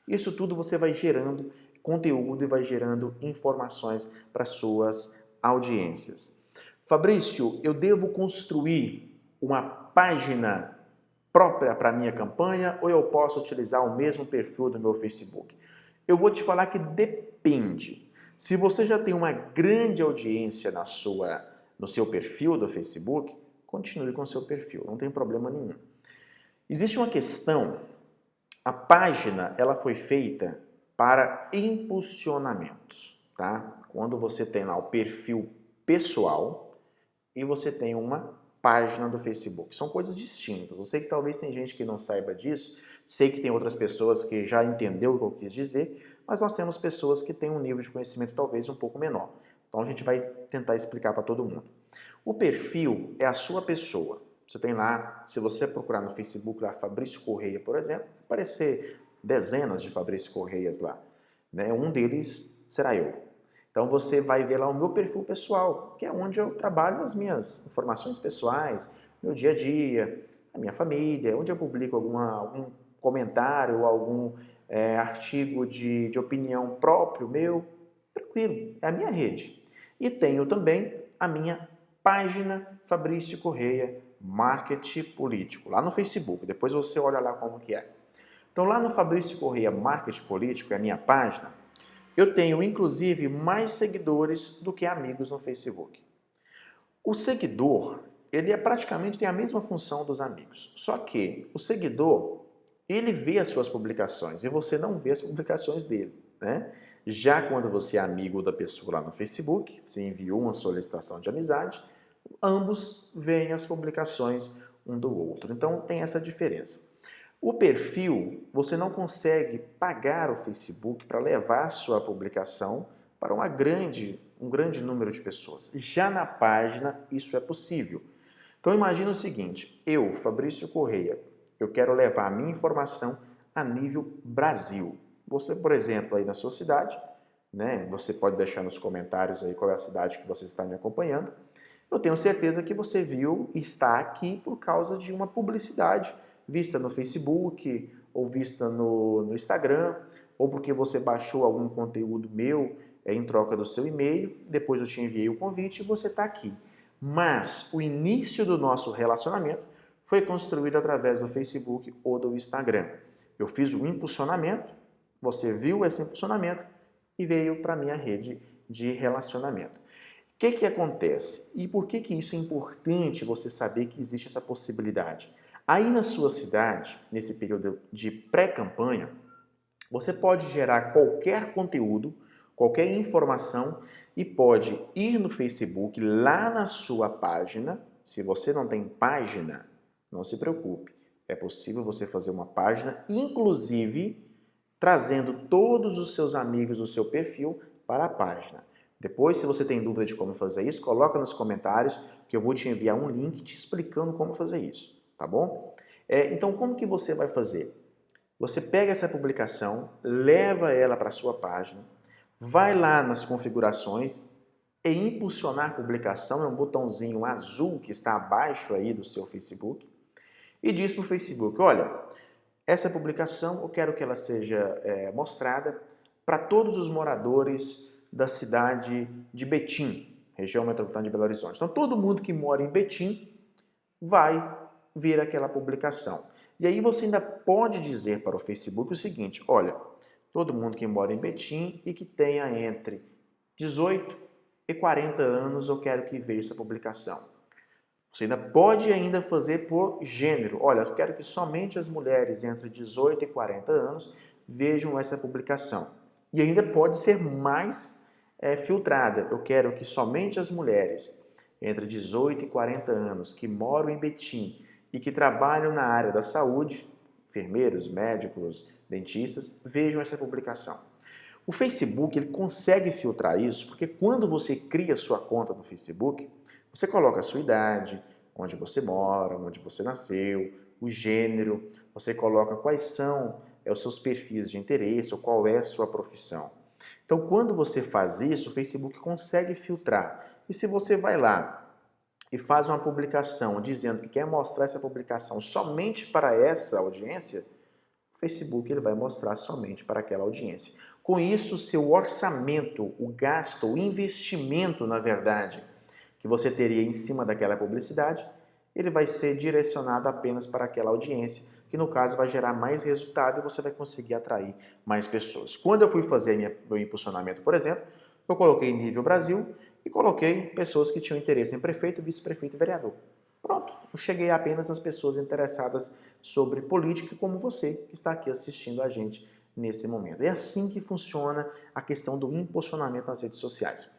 Isso tudo você vai gerando conteúdo e vai gerando informações para suas audiências. Fabrício, eu devo construir uma página própria para a minha campanha ou eu posso utilizar o mesmo perfil do meu Facebook? Eu vou te falar que depende. Se você já tem uma grande audiência no seu perfil do Facebook, continue com o seu perfil, não tem problema nenhum. Existe uma questão, a página ela foi feita para impulsionamentos, tá? Quando você tem lá o perfil pessoal e você tem uma página do Facebook. São coisas distintas. Eu sei que talvez tem gente que não saiba disso, sei que tem outras pessoas que já entendeu o que eu quis dizer, mas nós temos pessoas que têm um nível de conhecimento talvez um pouco menor. Então a gente vai tentar explicar para todo mundo. O perfil é a sua pessoa. Você tem lá, se você procurar no Facebook lá Fabrício Correia, por exemplo, vai aparecer dezenas de Fabrício Correias lá. Né? Um deles será eu. Então você vai ver lá o meu perfil pessoal, que é onde eu trabalho as minhas informações pessoais, meu dia a dia, a minha família, onde eu publico algum comentário ou algum artigo de opinião próprio meu, tranquilo, é a minha rede. E tenho também a minha página Fabrício Correia Marketing Político, lá no Facebook, depois você olha lá como que é. Então lá no Fabrício Correia Marketing Político, é a minha página, eu tenho, inclusive, mais seguidores do que amigos no Facebook. O seguidor, ele praticamente tem a mesma função dos amigos. Só que o seguidor, ele vê as suas publicações e você não vê as publicações dele, né? Já quando você é amigo da pessoa lá no Facebook, você enviou uma solicitação de amizade, ambos veem as publicações um do outro. Então tem essa diferença. O perfil, você não consegue pagar o Facebook para levar a sua publicação para um grande número de pessoas. Já na página, isso é possível. Então imagina o seguinte, eu, Fabrício Correia, eu quero levar a minha informação a nível Brasil. Você, por exemplo, aí na sua cidade, né, você pode deixar nos comentários aí qual é a cidade que você está me acompanhando. Eu tenho certeza que você viu e está aqui por causa de uma publicidade vista no Facebook, ou vista no Instagram, ou porque você baixou algum conteúdo meu em troca do seu e-mail, depois eu te enviei o convite e você está aqui. Mas o início do nosso relacionamento foi construído através do Facebook ou do Instagram. Eu fiz um impulsionamento, você viu esse impulsionamento e veio para a minha rede de relacionamento. O que acontece? E por que isso é importante você saber que existe essa possibilidade? Aí na sua cidade, nesse período de pré-campanha, você pode gerar qualquer conteúdo, qualquer informação e pode ir no Facebook, lá na sua página. Se você não tem página, não se preocupe. É possível você fazer uma página, inclusive trazendo todos os seus amigos do seu perfil para a página. Depois, se você tem dúvida de como fazer isso, coloca nos comentários que eu vou te enviar um link te explicando como fazer isso. Tá bom? Então, como que você vai fazer? Você pega essa publicação, leva ela para a sua página, vai lá nas configurações e impulsionar publicação, é um botãozinho azul que está abaixo aí do seu Facebook, e diz para o Facebook, olha, essa publicação eu quero que ela seja mostrada para todos os moradores da cidade de Betim, região metropolitana de Belo Horizonte. Então, todo mundo que mora em Betim vai ver aquela publicação. E aí você ainda pode dizer para o Facebook o seguinte, olha, todo mundo que mora em Betim e que tenha entre 18 e 40 anos, eu quero que veja essa publicação. Você ainda pode fazer por gênero. Olha, eu quero que somente as mulheres entre 18 e 40 anos vejam essa publicação. E ainda pode ser mais filtrada. Eu quero que somente as mulheres entre 18 e 40 anos que moram em Betim e que trabalham na área da saúde, enfermeiros, médicos, dentistas, vejam essa publicação. O Facebook ele consegue filtrar isso porque quando você cria sua conta no Facebook, você coloca a sua idade, onde você mora, onde você nasceu, o gênero, você coloca quais são os seus perfis de interesse ou qual é a sua profissão. Então, quando você faz isso, o Facebook consegue filtrar. E se você vai lá e faz uma publicação dizendo que quer mostrar essa publicação somente para essa audiência, o Facebook ele vai mostrar somente para aquela audiência. Com isso, seu orçamento, o gasto, o investimento, na verdade, que você teria em cima daquela publicidade, ele vai ser direcionado apenas para aquela audiência, que no caso vai gerar mais resultado e você vai conseguir atrair mais pessoas. Quando eu fui fazer meu impulsionamento, por exemplo, eu coloquei nível Brasil e coloquei pessoas que tinham interesse em prefeito, vice-prefeito e vereador. Pronto, eu cheguei apenas nas pessoas interessadas sobre política, como você que está aqui assistindo a gente nesse momento. É assim que funciona a questão do impulsionamento nas redes sociais.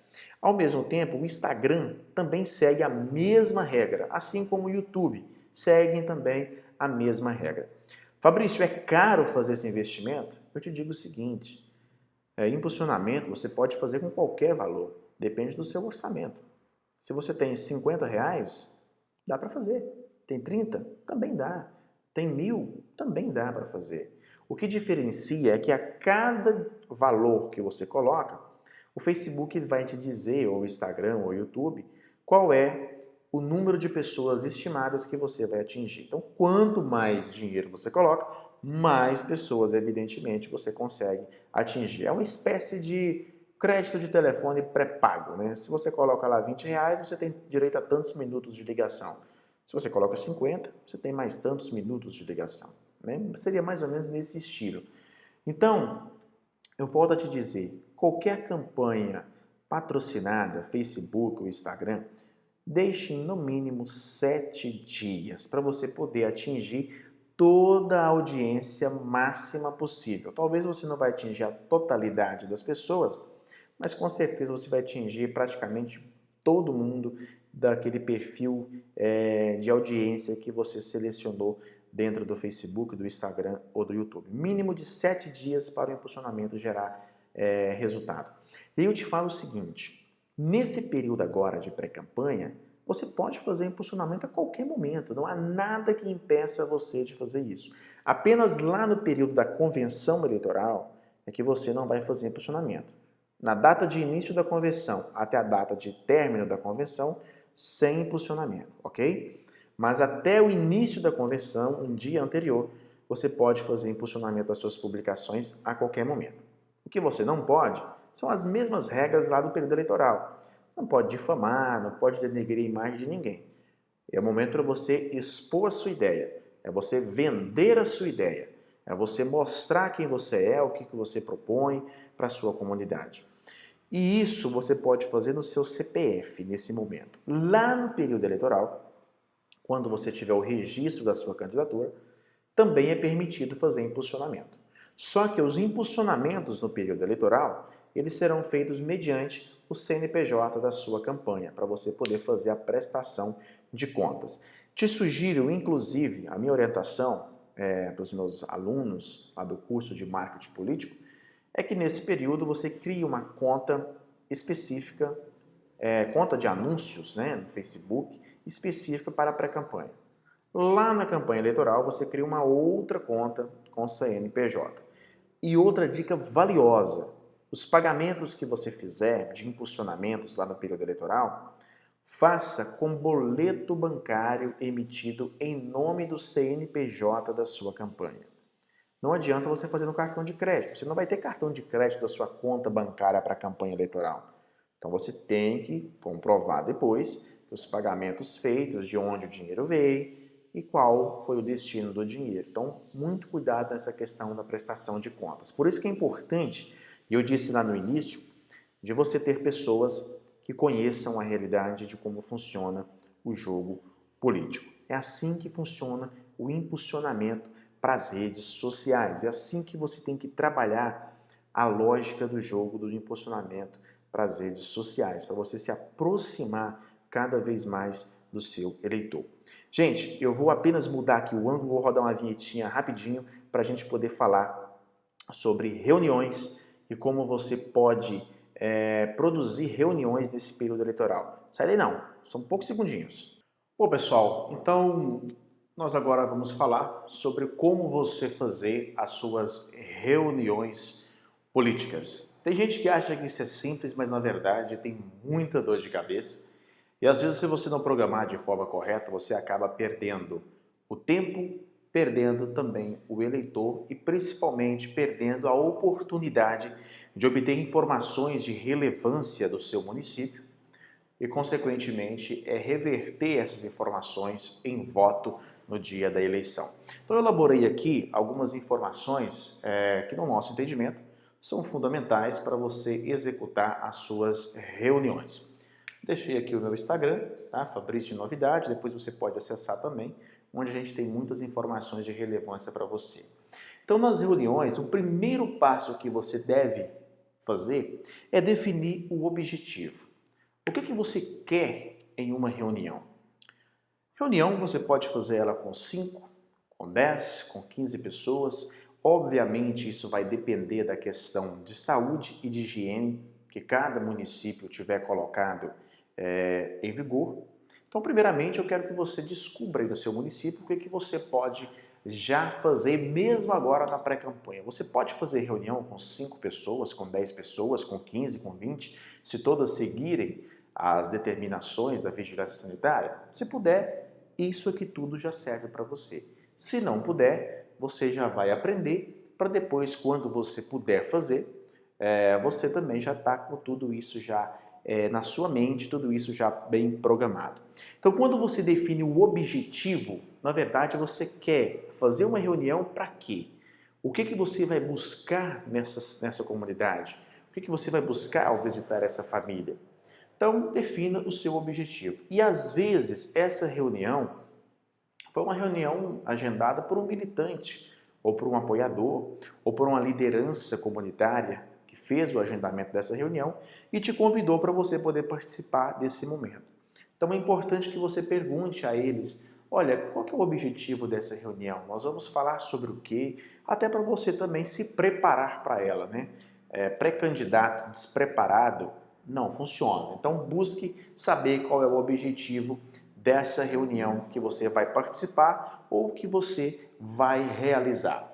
Ao mesmo tempo, o Instagram também segue a mesma regra, assim como o YouTube seguem também a mesma regra. Fabrício, é caro fazer esse investimento? Eu te digo o seguinte, impulsionamento você pode fazer com qualquer valor, depende do seu orçamento. Se você tem R$ 50, dá para fazer. Tem 30? Também dá. Tem 1.000? Também dá para fazer. O que diferencia é que a cada valor que você coloca, o Facebook vai te dizer, ou o Instagram, ou o YouTube, qual é o número de pessoas estimadas que você vai atingir. Então, quanto mais dinheiro você coloca, mais pessoas, evidentemente, você consegue atingir. É uma espécie de crédito de telefone pré-pago, né? Se você coloca lá R$ 20, você tem direito a tantos minutos de ligação. Se você coloca 50, você tem mais tantos minutos de ligação, né? Seria mais ou menos nesse estilo. Então, eu volto a te dizer, qualquer campanha patrocinada, Facebook ou Instagram, deixe no mínimo 7 dias para você poder atingir toda a audiência máxima possível. Talvez você não vai atingir a totalidade das pessoas, mas com certeza você vai atingir praticamente todo mundo daquele perfil de audiência que você selecionou dentro do Facebook, do Instagram ou do YouTube. Mínimo de 7 dias para o impulsionamento gerar resultado. E eu te falo o seguinte, nesse período agora de pré-campanha, você pode fazer impulsionamento a qualquer momento, não há nada que impeça você de fazer isso. Apenas lá no período da convenção eleitoral é que você não vai fazer impulsionamento. Na data de início da convenção até a data de término da convenção, sem impulsionamento, ok? Mas até o início da convenção, um dia anterior, você pode fazer impulsionamento das suas publicações a qualquer momento. O que você não pode são as mesmas regras lá do período eleitoral. Não pode difamar, não pode denegrir a imagem de ninguém. É o momento para você expor a sua ideia, é você vender a sua ideia, é você mostrar quem você é, o que você propõe para a sua comunidade. E isso você pode fazer no seu CPF nesse momento. Lá no período eleitoral, quando você tiver o registro da sua candidatura, também é permitido fazer impulsionamento. Só que os impulsionamentos no período eleitoral, eles serão feitos mediante o CNPJ da sua campanha, para você poder fazer a prestação de contas. Te sugiro, inclusive, a minha orientação para os meus alunos lá do curso de marketing político, é que nesse período você crie uma conta específica, conta de anúncios, né, no Facebook, específica para a pré-campanha. Lá na campanha eleitoral você cria uma outra conta com CNPJ. E outra dica valiosa, os pagamentos que você fizer de impulsionamentos lá no período eleitoral, faça com boleto bancário emitido em nome do CNPJ da sua campanha. Não adianta você fazer no cartão de crédito. Você não vai ter cartão de crédito da sua conta bancária para a campanha eleitoral. Então você tem que comprovar depois os pagamentos feitos, de onde o dinheiro veio e qual foi o destino do dinheiro. Então, muito cuidado nessa questão da prestação de contas. Por isso que é importante, e eu disse lá no início, de você ter pessoas que conheçam a realidade de como funciona o jogo político. É assim que funciona o impulsionamento para as redes sociais. É assim que você tem que trabalhar a lógica do jogo, do impulsionamento para as redes sociais, para você se aproximar cada vez mais do seu eleitor. Gente, eu vou apenas mudar aqui o ângulo, vou rodar uma vinhetinha rapidinho para a gente poder falar sobre reuniões e como você pode produzir reuniões nesse período eleitoral. Sai daí não, são poucos segundinhos. Bom, pessoal, então Nós agora vamos falar sobre como você fazer as suas reuniões políticas. Tem gente que acha que isso é simples, mas na verdade tem muita dor de cabeça. E às vezes, se você não programar de forma correta, você acaba perdendo o tempo, perdendo também o eleitor e principalmente perdendo a oportunidade de obter informações de relevância do seu município e, consequentemente, reverter essas informações em voto no dia da eleição. Então, eu elaborei aqui algumas informações que, no nosso entendimento, são fundamentais para você executar as suas reuniões. Deixei aqui o meu Instagram, tá? Fabrício Novidade, depois você pode acessar também, onde a gente tem muitas informações de relevância para você. Então, nas reuniões, o primeiro passo que você deve fazer é definir o objetivo. O que você quer em uma reunião? Reunião você pode fazer ela com 5, com 10, com 15 pessoas. Obviamente isso vai depender da questão de saúde e de higiene que cada município tiver colocado em vigor. Então, primeiramente, eu quero que você descubra aí no seu município o que você pode já fazer mesmo agora na pré-campanha. Você pode fazer reunião com 5 pessoas, com 10 pessoas, com 15, com 20, se todas seguirem as determinações da vigilância sanitária? Se puder, isso aqui tudo já serve para você. Se não puder, você já vai aprender para depois, quando você puder fazer, você também já está com tudo isso já na sua mente, tudo isso já bem programado. Então, quando você define o objetivo, na verdade, você quer fazer uma reunião para quê? O que você vai buscar nessa comunidade? O que você vai buscar ao visitar essa família? Então, defina o seu objetivo. E às vezes essa reunião foi uma reunião agendada por um militante, ou por um apoiador, ou por uma liderança comunitária que fez o agendamento dessa reunião e te convidou para você poder participar desse momento. Então é importante que você pergunte a eles: olha, qual que é o objetivo dessa reunião? Nós vamos falar sobre o quê? Até para você também se preparar para ela, né? Pré-candidato despreparado não funciona. Então busque saber qual é o objetivo dessa reunião que você vai participar ou que você vai realizar.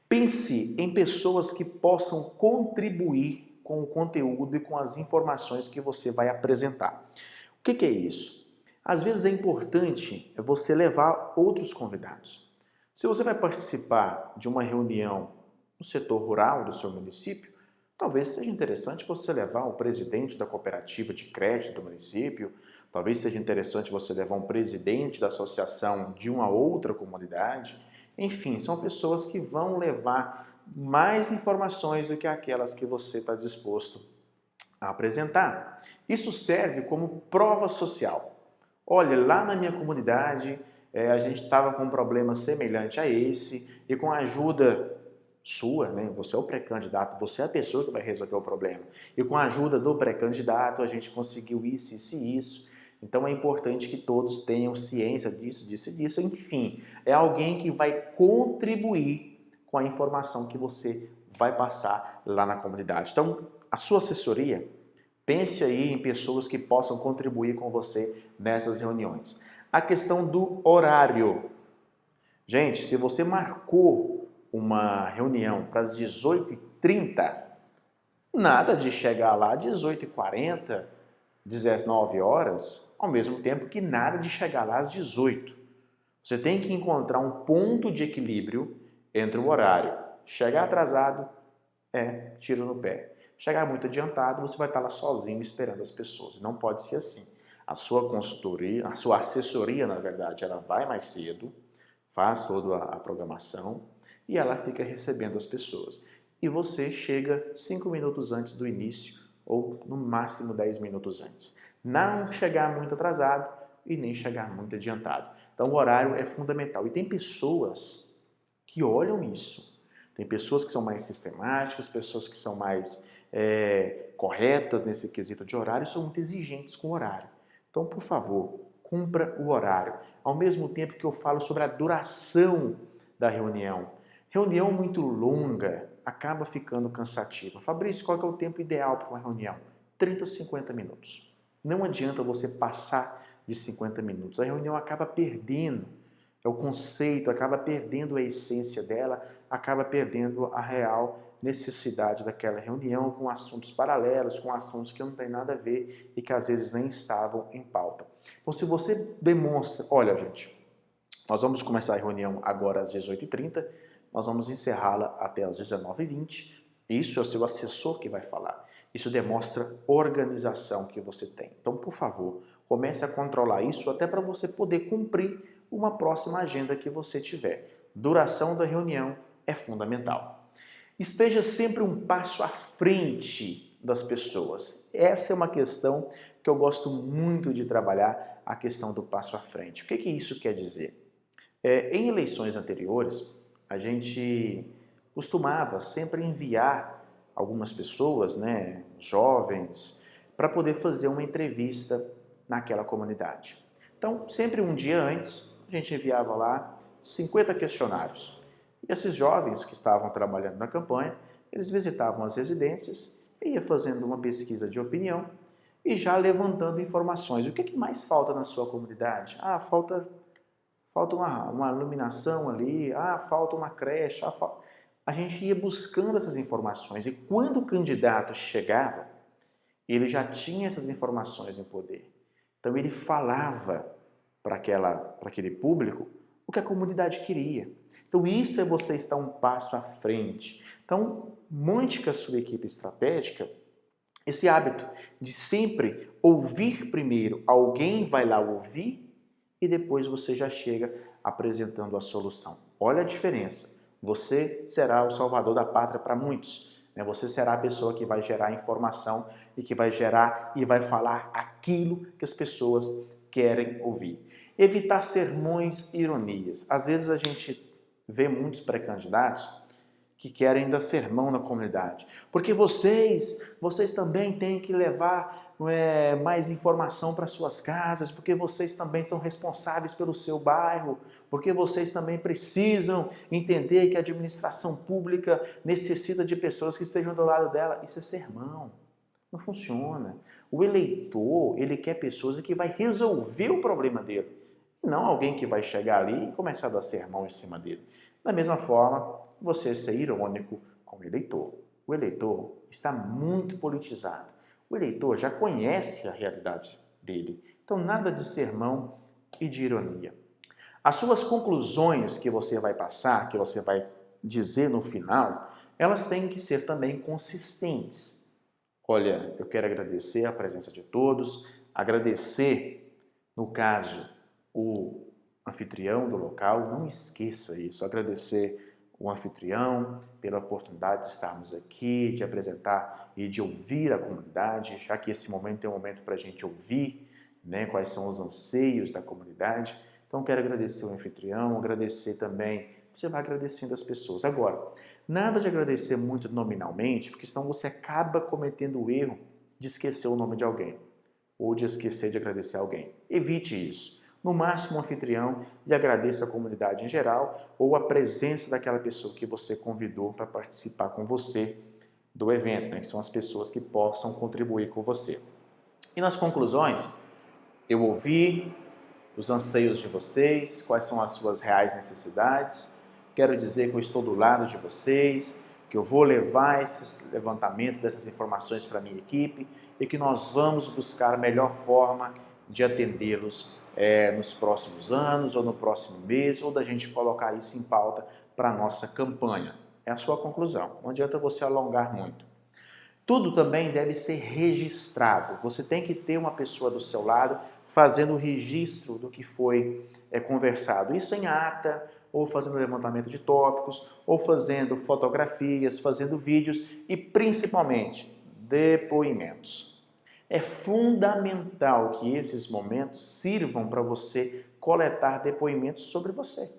Pense em pessoas que possam contribuir com o conteúdo e com as informações que você vai apresentar. O que é isso? Às vezes é importante você levar outros convidados. Se você vai participar de uma reunião no setor rural do seu município, talvez seja interessante você levar o presidente da cooperativa de crédito do município, talvez seja interessante você levar um presidente da associação de uma outra comunidade. Enfim, são pessoas que vão levar mais informações do que aquelas que você está disposto a apresentar. Isso serve como prova social. Olha, lá na minha comunidade a gente estava com um problema semelhante a esse e com a ajuda sua, né? Você é o pré-candidato, você é a pessoa que vai resolver o problema. E com a ajuda do pré-candidato a gente conseguiu isso, isso e isso. Então é importante que todos tenham ciência disso, disso e disso. Enfim, é alguém que vai contribuir com a informação que você vai passar lá na comunidade. Então, a sua assessoria, pense aí em pessoas que possam contribuir com você nessas reuniões. A questão do horário. Gente, se você marcou uma reunião para as 18h30, nada de chegar lá às 18h40, 19 horas, ao mesmo tempo que nada de chegar lá às 18. Você tem que encontrar um ponto de equilíbrio entre o horário. Chegar atrasado é tiro no pé. Chegar muito adiantado, você vai estar lá sozinho esperando as pessoas. Não pode ser assim. A sua consultoria, a sua assessoria, na verdade, ela vai mais cedo, faz toda a programação e ela fica recebendo as pessoas. E você chega 5 minutos antes do início ou no máximo 10 minutos antes. Não chegar muito atrasado e nem chegar muito adiantado. Então o horário é fundamental. E tem pessoas que olham isso. Tem pessoas que são mais sistemáticas, pessoas que são mais corretas nesse quesito de horário e são muito exigentes com o horário. Então, por favor, cumpra o horário. Ao mesmo tempo que eu falo sobre a duração da reunião. Reunião muito longa acaba ficando cansativa. Fabrício, qual é o tempo ideal para uma reunião? 30, 50 minutos. Não adianta você passar de 50 minutos. A reunião acaba perdendo é o conceito, acaba perdendo a essência dela, acaba perdendo a real necessidade daquela reunião com assuntos paralelos, com assuntos que não tem nada a ver e que às vezes nem estavam em pauta. Então, se você demonstra, olha, gente, nós vamos começar a reunião agora às 18h30, nós vamos encerrá-la até às 19h20, isso é o seu assessor que vai falar. Isso demonstra organização que você tem. Então, por favor, comece a controlar isso até para você poder cumprir uma próxima agenda que você tiver. Duração da reunião é fundamental. Esteja sempre um passo à frente das pessoas. Essa é uma questão que eu gosto muito de trabalhar, a questão do passo à frente. O que isso quer dizer? Em eleições anteriores, a gente costumava sempre enviar algumas pessoas, né, jovens, para poder fazer uma entrevista naquela comunidade. Então, sempre um dia antes, a gente enviava lá 50 questionários. E esses jovens que estavam trabalhando na campanha, eles visitavam as residências, ia fazendo uma pesquisa de opinião e já levantando informações. O que mais falta na sua comunidade? Ah, falta uma iluminação ali, falta uma creche. A gente ia buscando essas informações e quando o candidato chegava, ele já tinha essas informações em poder. Então ele falava para aquele público o que a comunidade queria. Então isso é você estar um passo à frente. Então monte com a sua equipe estratégica esse hábito de sempre ouvir primeiro, alguém vai lá ouvir e depois você já chega apresentando a solução. Olha a diferença. Você será o salvador da pátria para muitos. Você será a pessoa que vai gerar informação e que vai gerar e vai falar aquilo que as pessoas querem ouvir. Evitar sermões e ironias. Às vezes a gente vê muitos pré-candidatos que querem dar sermão na comunidade. Porque vocês também têm que levar mais informação para suas casas, porque vocês também são responsáveis pelo seu bairro, porque vocês também precisam entender que a administração pública necessita de pessoas que estejam do lado dela. Isso é sermão. Não funciona. O eleitor, ele quer pessoas que vai resolver o problema dele, não alguém que vai chegar ali e começar a dar sermão em cima dele. Da mesma forma, você ser irônico com o eleitor. O eleitor está muito politizado. O eleitor já conhece a realidade dele. Então, nada de sermão e de ironia. As suas conclusões que você vai passar, que você vai dizer no final, elas têm que ser também consistentes. Olha, eu quero agradecer a presença de todos, agradecer, no caso, o anfitrião do local, não esqueça isso, agradecer o anfitrião pela oportunidade de estarmos aqui, de apresentar e de ouvir a comunidade, já que esse momento é um momento para a gente ouvir, né, quais são os anseios da comunidade. Então, quero agradecer o anfitrião, agradecer também, você vai agradecendo as pessoas. Agora, nada de agradecer muito nominalmente, porque senão você acaba cometendo o erro de esquecer o nome de alguém, ou de esquecer de agradecer alguém. Evite isso. No máximo, o anfitrião e agradeça a comunidade em geral ou a presença daquela pessoa que você convidou para participar com você do evento, né? Que são as pessoas que possam contribuir com você. E nas conclusões, eu ouvi os anseios de vocês, quais são as suas reais necessidades. Quero dizer que eu estou do lado de vocês, que eu vou levar esses levantamentos, dessas informações para a minha equipe e que nós vamos buscar a melhor forma de atendê-los nos próximos anos ou no próximo mês, ou da gente colocar isso em pauta para a nossa campanha. É a sua conclusão, não adianta você alongar muito. Tudo também deve ser registrado. Você tem que ter uma pessoa do seu lado fazendo o registro do que foi conversado. Isso em ata, ou fazendo levantamento de tópicos, ou fazendo fotografias, fazendo vídeos e principalmente depoimentos. É fundamental que esses momentos sirvam para você coletar depoimentos sobre você.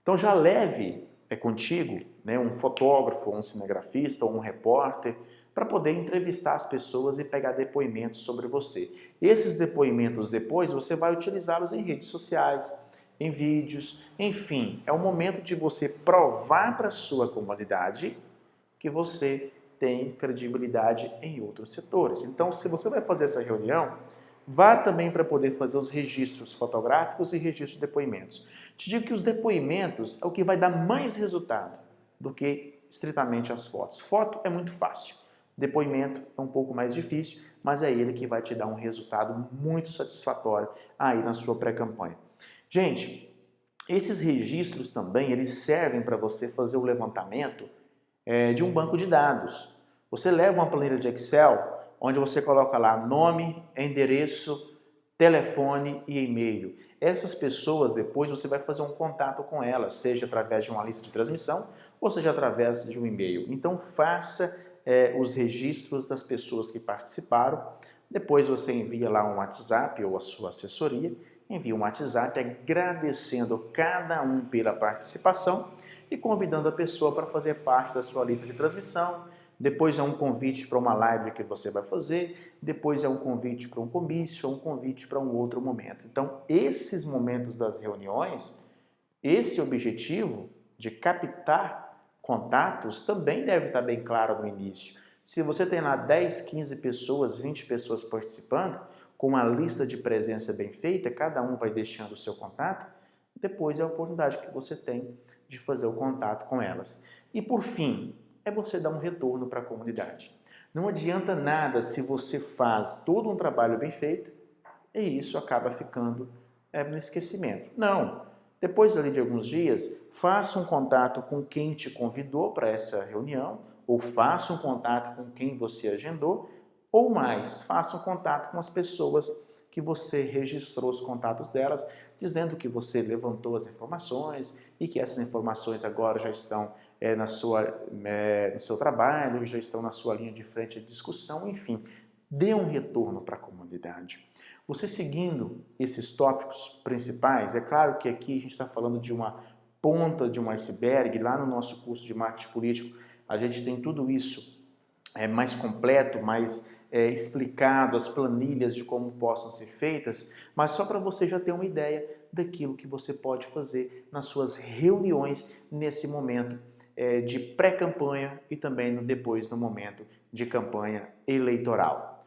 Então já leve contigo, né, um fotógrafo, um cinegrafista ou um repórter para poder entrevistar as pessoas e pegar depoimentos sobre você. Esses depoimentos depois você vai utilizá-los em redes sociais, em vídeos, enfim, é o momento de você provar para a sua comunidade que você tem credibilidade em outros setores. Então, se você vai fazer essa reunião, Vá também para poder fazer os registros fotográficos e registros de depoimentos. Te digo que os depoimentos é o que vai dar mais resultado do que estritamente as fotos. Foto é muito fácil, depoimento é um pouco mais difícil, mas é ele que vai te dar um resultado muito satisfatório aí na sua pré-campanha. Gente, esses registros também, eles servem para você fazer o levantamento de um banco de dados. Você leva uma planilha de Excel, onde você coloca lá nome, endereço, telefone e e-mail. Essas pessoas, depois você vai fazer um contato com elas, seja através de uma lista de transmissão ou seja através de um e-mail. Então faça os registros das pessoas que participaram. Depois você envia lá um WhatsApp ou a sua assessoria, envia um WhatsApp agradecendo cada um pela participação e convidando a pessoa para fazer parte da sua lista de transmissão. Depois é um convite para uma live que você vai fazer, depois é um convite para um comício, um convite para um outro momento. Então, esses momentos das reuniões, esse objetivo de captar contatos também deve estar bem claro no início. Se você tem lá 10, 15 pessoas, 20 pessoas participando, com uma lista de presença bem feita, cada um vai deixando o seu contato, depois é a oportunidade que você tem de fazer o contato com elas. E por fim, é você dar um retorno para a comunidade. Não adianta nada se você faz todo um trabalho bem feito e isso acaba ficando no esquecimento. Não. Depois ali de alguns dias, faça um contato com quem te convidou para essa reunião ou faça um contato com quem você agendou ou mais, faça um contato com as pessoas que você registrou os contatos delas, dizendo que você levantou as informações e que essas informações agora já estão no seu trabalho, já estão na sua linha de frente de discussão, enfim, dê um retorno para a comunidade. Você seguindo esses tópicos principais, é claro que aqui a gente está falando de uma ponta de um iceberg, lá no nosso curso de marketing político a gente tem tudo isso mais completo, mais explicado, as planilhas de como possam ser feitas, mas só para você já ter uma ideia daquilo que você pode fazer nas suas reuniões nesse momento de pré-campanha e também depois no momento de campanha eleitoral.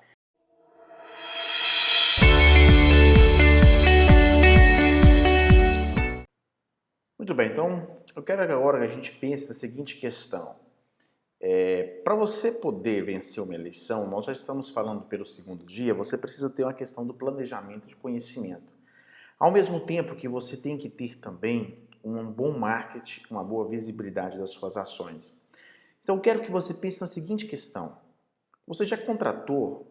Muito bem, então eu quero agora que a gente pense na seguinte questão. Para você poder vencer uma eleição, nós já estamos falando pelo segundo dia, você precisa ter uma questão do planejamento de conhecimento. Ao mesmo tempo que você tem que ter também um bom marketing, uma boa visibilidade das suas ações. Então eu quero que você pense na seguinte questão. Você já contratou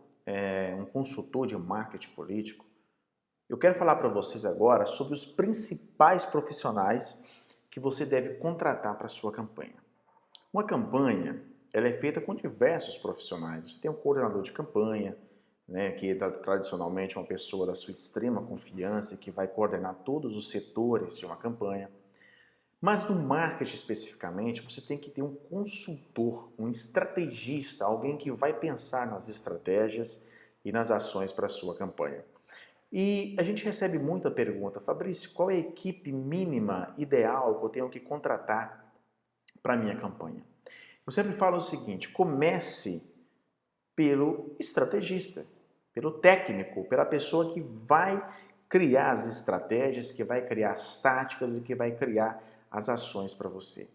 um consultor de marketing político? Eu quero falar para vocês agora sobre os principais profissionais que você deve contratar para a sua campanha. Uma campanha, ela é feita com diversos profissionais. Você tem um coordenador de campanha, né, que tradicionalmente é uma pessoa da sua extrema confiança e que vai coordenar todos os setores de uma campanha. Mas no marketing especificamente, você tem que ter um consultor, um estrategista, alguém que vai pensar nas estratégias e nas ações para a sua campanha. E a gente recebe muita pergunta, Fabrício, qual é a equipe mínima ideal que eu tenho que contratar para a minha campanha? Eu sempre falo o seguinte, comece pelo estrategista, pelo técnico, pela pessoa que vai criar as estratégias, que vai criar as táticas e que vai criar as ações para você.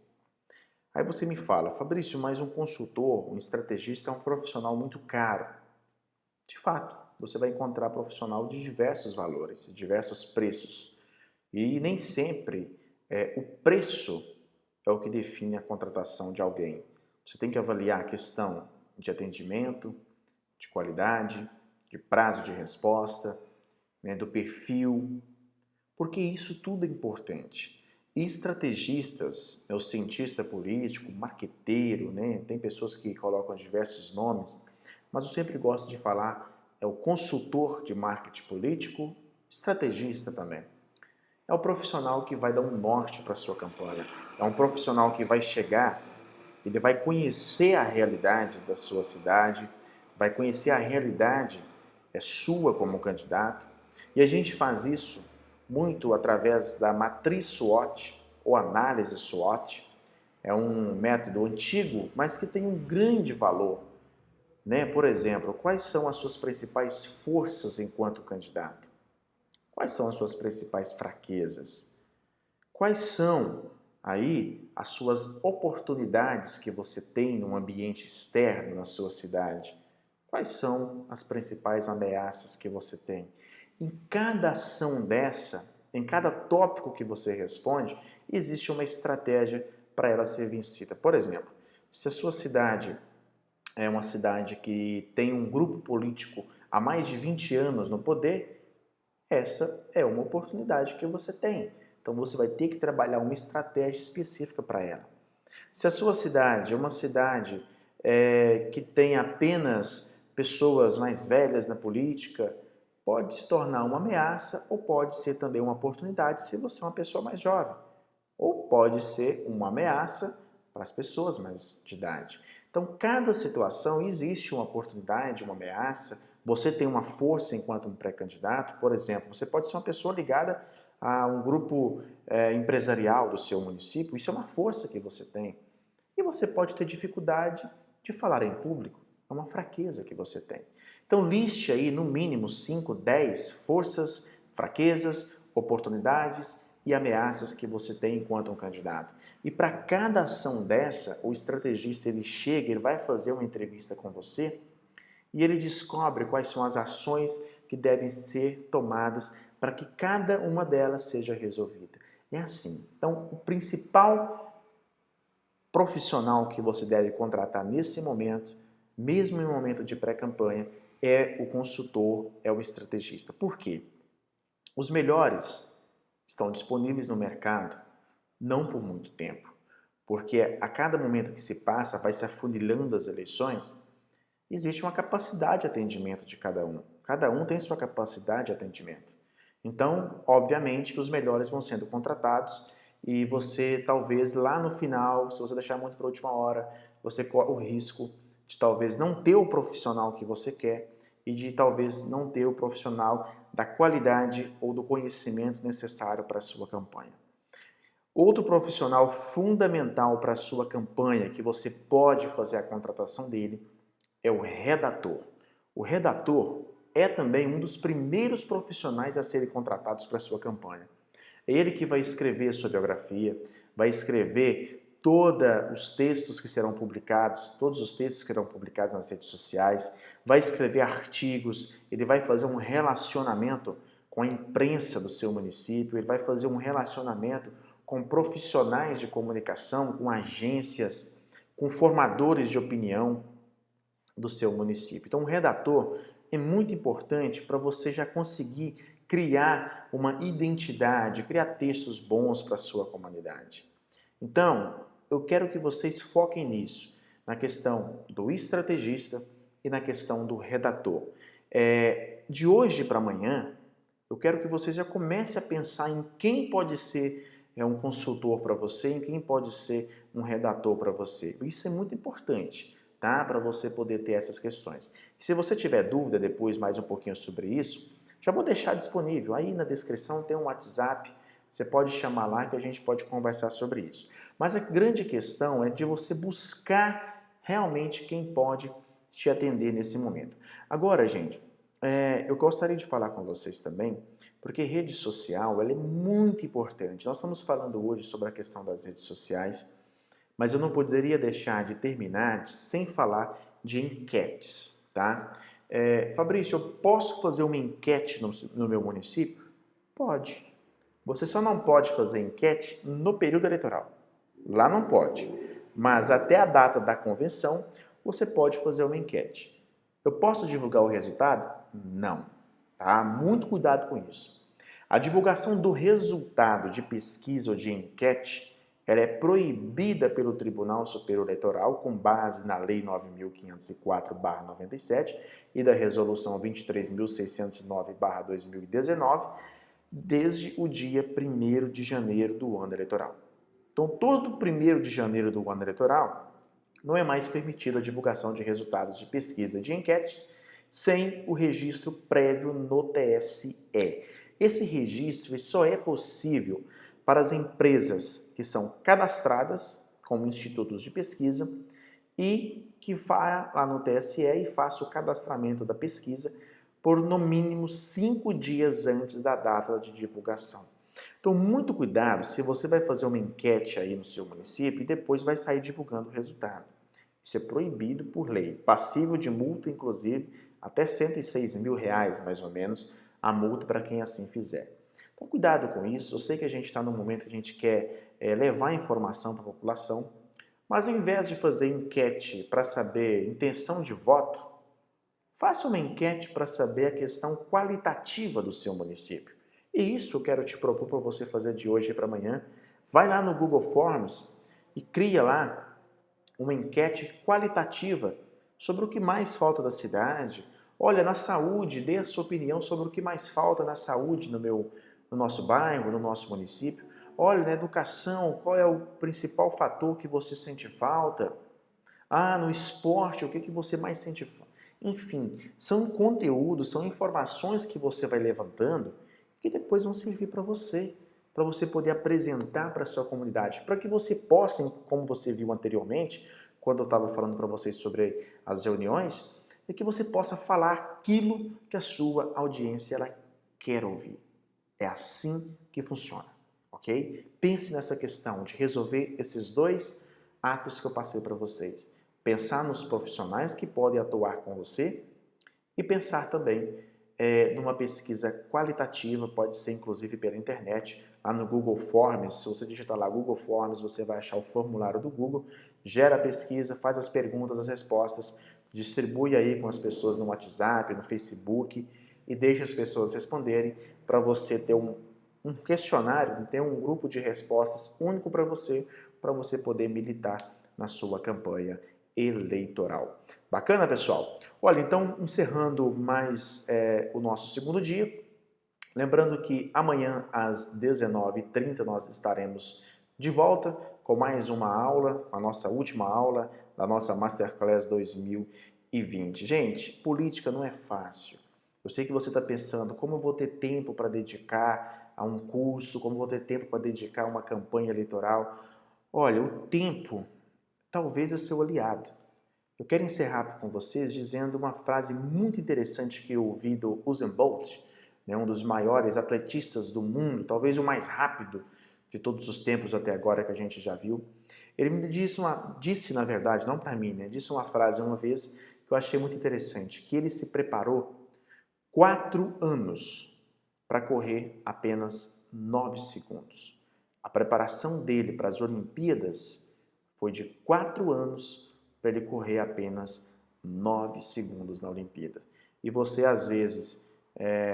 Aí você me fala, Fabrício, mas um consultor, um estrategista é um profissional muito caro. De fato, você vai encontrar profissional de diversos valores, de diversos preços. E nem sempre o preço é o que define a contratação de alguém. Você tem que avaliar a questão de atendimento, de qualidade, de prazo de resposta, né, do perfil, porque isso tudo é importante. E estrategistas, o cientista político, marqueteiro, né, tem pessoas que colocam diversos nomes, mas eu sempre gosto de falar é o consultor de marketing político, estrategista também. É o profissional que vai dar um norte para a sua campanha. É um profissional que vai chegar, ele vai conhecer a realidade da sua cidade, vai conhecer a realidade sua como candidato. E a gente faz isso muito através da matriz SWOT, ou análise SWOT. É um método antigo, mas que tem um grande valor né? Por exemplo, quais são as suas principais forças enquanto candidato? Quais são as suas principais fraquezas? Quais são aí as suas oportunidades que você tem no ambiente externo na sua cidade? Quais são as principais ameaças que você tem? Em cada ação dessa, em cada tópico que você responde, existe uma estratégia para ela ser vencida. Por exemplo, se a sua cidade é uma cidade que tem um grupo político há mais de 20 anos no poder, essa é uma oportunidade que você tem. Então você vai ter que trabalhar uma estratégia específica para ela. Se a sua cidade é uma cidade que tem apenas pessoas mais velhas na política, pode se tornar uma ameaça ou pode ser também uma oportunidade se você é uma pessoa mais jovem. Ou pode ser uma ameaça para as pessoas mais de idade. Então, cada situação existe uma oportunidade, uma ameaça. Você tem uma força enquanto um pré-candidato, por exemplo, você pode ser uma pessoa ligada a um grupo empresarial do seu município, isso é uma força que você tem. E você pode ter dificuldade de falar em público, é uma fraqueza que você tem. Então, liste aí no mínimo 5, 10 forças, fraquezas, oportunidades e ameaças que você tem enquanto um candidato. E para cada ação dessa, o estrategista ele chega, ele vai fazer uma entrevista com você e ele descobre quais são as ações que devem ser tomadas para que cada uma delas seja resolvida. É assim. Então, o principal profissional que você deve contratar nesse momento, mesmo em um momento de pré-campanha, é o consultor, é o estrategista. Por quê? Os melhores estão disponíveis no mercado não por muito tempo, porque a cada momento que se passa, vai se afunilando as eleições, existe uma capacidade de atendimento de cada um. Cada um tem sua capacidade de atendimento. Então, obviamente que os melhores vão sendo contratados e você talvez lá no final, se você deixar muito para a última hora, você corre o risco de talvez não ter o profissional que você quer e de talvez não ter o profissional da qualidade ou do conhecimento necessário para a sua campanha. Outro profissional fundamental para a sua campanha, que você pode fazer a contratação dele, é o redator. O redator é também um dos primeiros profissionais a serem contratados para a sua campanha. É ele que vai escrever a sua biografia, vai escrever todos os textos que serão publicados, todos os textos que serão publicados nas redes sociais, vai escrever artigos, ele vai fazer um relacionamento com a imprensa do seu município, ele vai fazer um relacionamento com profissionais de comunicação, com agências, com formadores de opinião do seu município. Então, o redator é muito importante para você já conseguir criar uma identidade, criar textos bons para a sua comunidade. Então, eu quero que vocês foquem nisso, na questão do estrategista e na questão do redator. De hoje para amanhã, eu quero que vocês já comecem a pensar em quem pode ser um consultor para você, em quem pode ser um redator para você. Isso é muito importante, tá? Para você poder ter essas questões. E se você tiver dúvida depois mais um pouquinho sobre isso, já vou deixar disponível. Aí na descrição tem um WhatsApp, você pode chamar lá que a gente pode conversar sobre isso. Mas a grande questão é de você buscar realmente quem pode te atender nesse momento. Agora, gente, eu gostaria de falar com vocês também, porque rede social ela é muito importante. Nós estamos falando hoje sobre a questão das redes sociais, mas eu não poderia deixar de terminar sem falar de enquetes, tá? Fabrício, eu posso fazer uma enquete no meu município? Pode. Você só não pode fazer enquete no período eleitoral. Lá não pode. Mas até a data da convenção, você pode fazer uma enquete. Eu posso divulgar o resultado? Não. Tá? Muito cuidado com isso. A divulgação do resultado de pesquisa ou de enquete, ela é proibida pelo Tribunal Superior Eleitoral com base na Lei 9.504/97 e da Resolução 23.609/2019, desde o dia 1º de janeiro do ano eleitoral. Então, todo 1º de janeiro do ano eleitoral, não é mais permitida a divulgação de resultados de pesquisa de enquetes sem o registro prévio no TSE. Esse registro só é possível para as empresas que são cadastradas como institutos de pesquisa e que vá lá no TSE e faça o cadastramento da pesquisa por no mínimo 5 dias antes da data de divulgação. Então, muito cuidado se você vai fazer uma enquete aí no seu município e depois vai sair divulgando o resultado. Isso é proibido por lei, passível de multa, inclusive, até R$106 mil, mais ou menos, a multa para quem assim fizer. Então, cuidado com isso. Eu sei que a gente está num momento que a gente quer levar informação para a população, mas ao invés de fazer enquete para saber intenção de voto, faça uma enquete para saber a questão qualitativa do seu município. E isso eu quero te propor para você fazer de hoje para amanhã. Vai lá no Google Forms e cria lá uma enquete qualitativa sobre o que mais falta da cidade. Olha, na saúde, dê a sua opinião sobre o que mais falta na saúde no nosso bairro, no nosso município. Olha, na educação, qual é o principal fator que você sente falta? Ah, no esporte, o que você mais sente falta? Enfim, são conteúdos, são informações que você vai levantando que depois vão servir para você poder apresentar para a sua comunidade, para que você possa, como você viu anteriormente, quando eu estava falando para vocês sobre as reuniões, é que você possa falar aquilo que a sua audiência ela quer ouvir. É assim que funciona, ok? Pense nessa questão de resolver esses dois atos que eu passei para vocês. Pensar nos profissionais que podem atuar com você e pensar também numa pesquisa qualitativa, pode ser inclusive pela internet, lá no Google Forms. Se você digitar lá Google Forms, você vai achar o formulário do Google, gera a pesquisa, faz as perguntas, as respostas, distribui aí com as pessoas no WhatsApp, no Facebook e deixa as pessoas responderem para você ter um questionário, ter um grupo de respostas único para você poder militar na sua campanha eleitoral. Bacana, pessoal? Olha, então, encerrando mais o nosso segundo dia, lembrando que amanhã às 19h30 nós estaremos de volta com mais uma aula, com a nossa última aula da nossa Masterclass 2020. Gente, política não é fácil. Eu sei que você está pensando, como eu vou ter tempo para dedicar a um curso, como eu vou ter tempo para dedicar a uma campanha eleitoral? Olha, o tempo talvez é seu aliado. Eu quero encerrar com vocês dizendo uma frase muito interessante que eu ouvi do Usain Bolt, um dos maiores atletistas do mundo, talvez o mais rápido de todos os tempos até agora que a gente já viu. Ele me disse na verdade, não para mim, disse uma frase uma vez que eu achei muito interessante, que ele se preparou 4 anos para correr apenas 9 segundos. A preparação dele para as Olimpíadas foi de 4 anos para ele correr apenas 9 segundos na Olimpíada. E você, às vezes,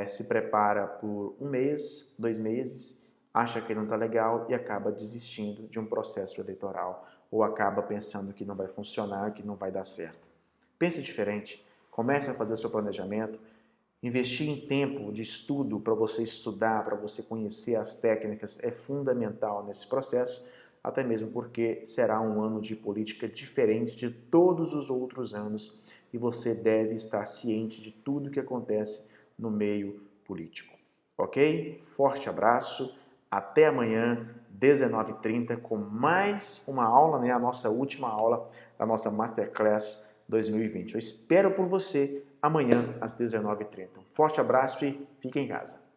se prepara por 1 mês, 2 meses, acha que não está legal e acaba desistindo de um processo eleitoral ou acaba pensando que não vai funcionar, que não vai dar certo. Pense diferente, comece a fazer seu planejamento, investir em tempo de estudo para você estudar, para você conhecer as técnicas é fundamental nesse processo, até mesmo porque será um ano de política diferente de todos os outros anos e você deve estar ciente de tudo que acontece no meio político. Ok? Forte abraço, até amanhã, 19h30, com mais uma aula, a nossa última aula da nossa Masterclass 2020. Eu espero por você amanhã às 19h30. Um forte abraço e fique em casa.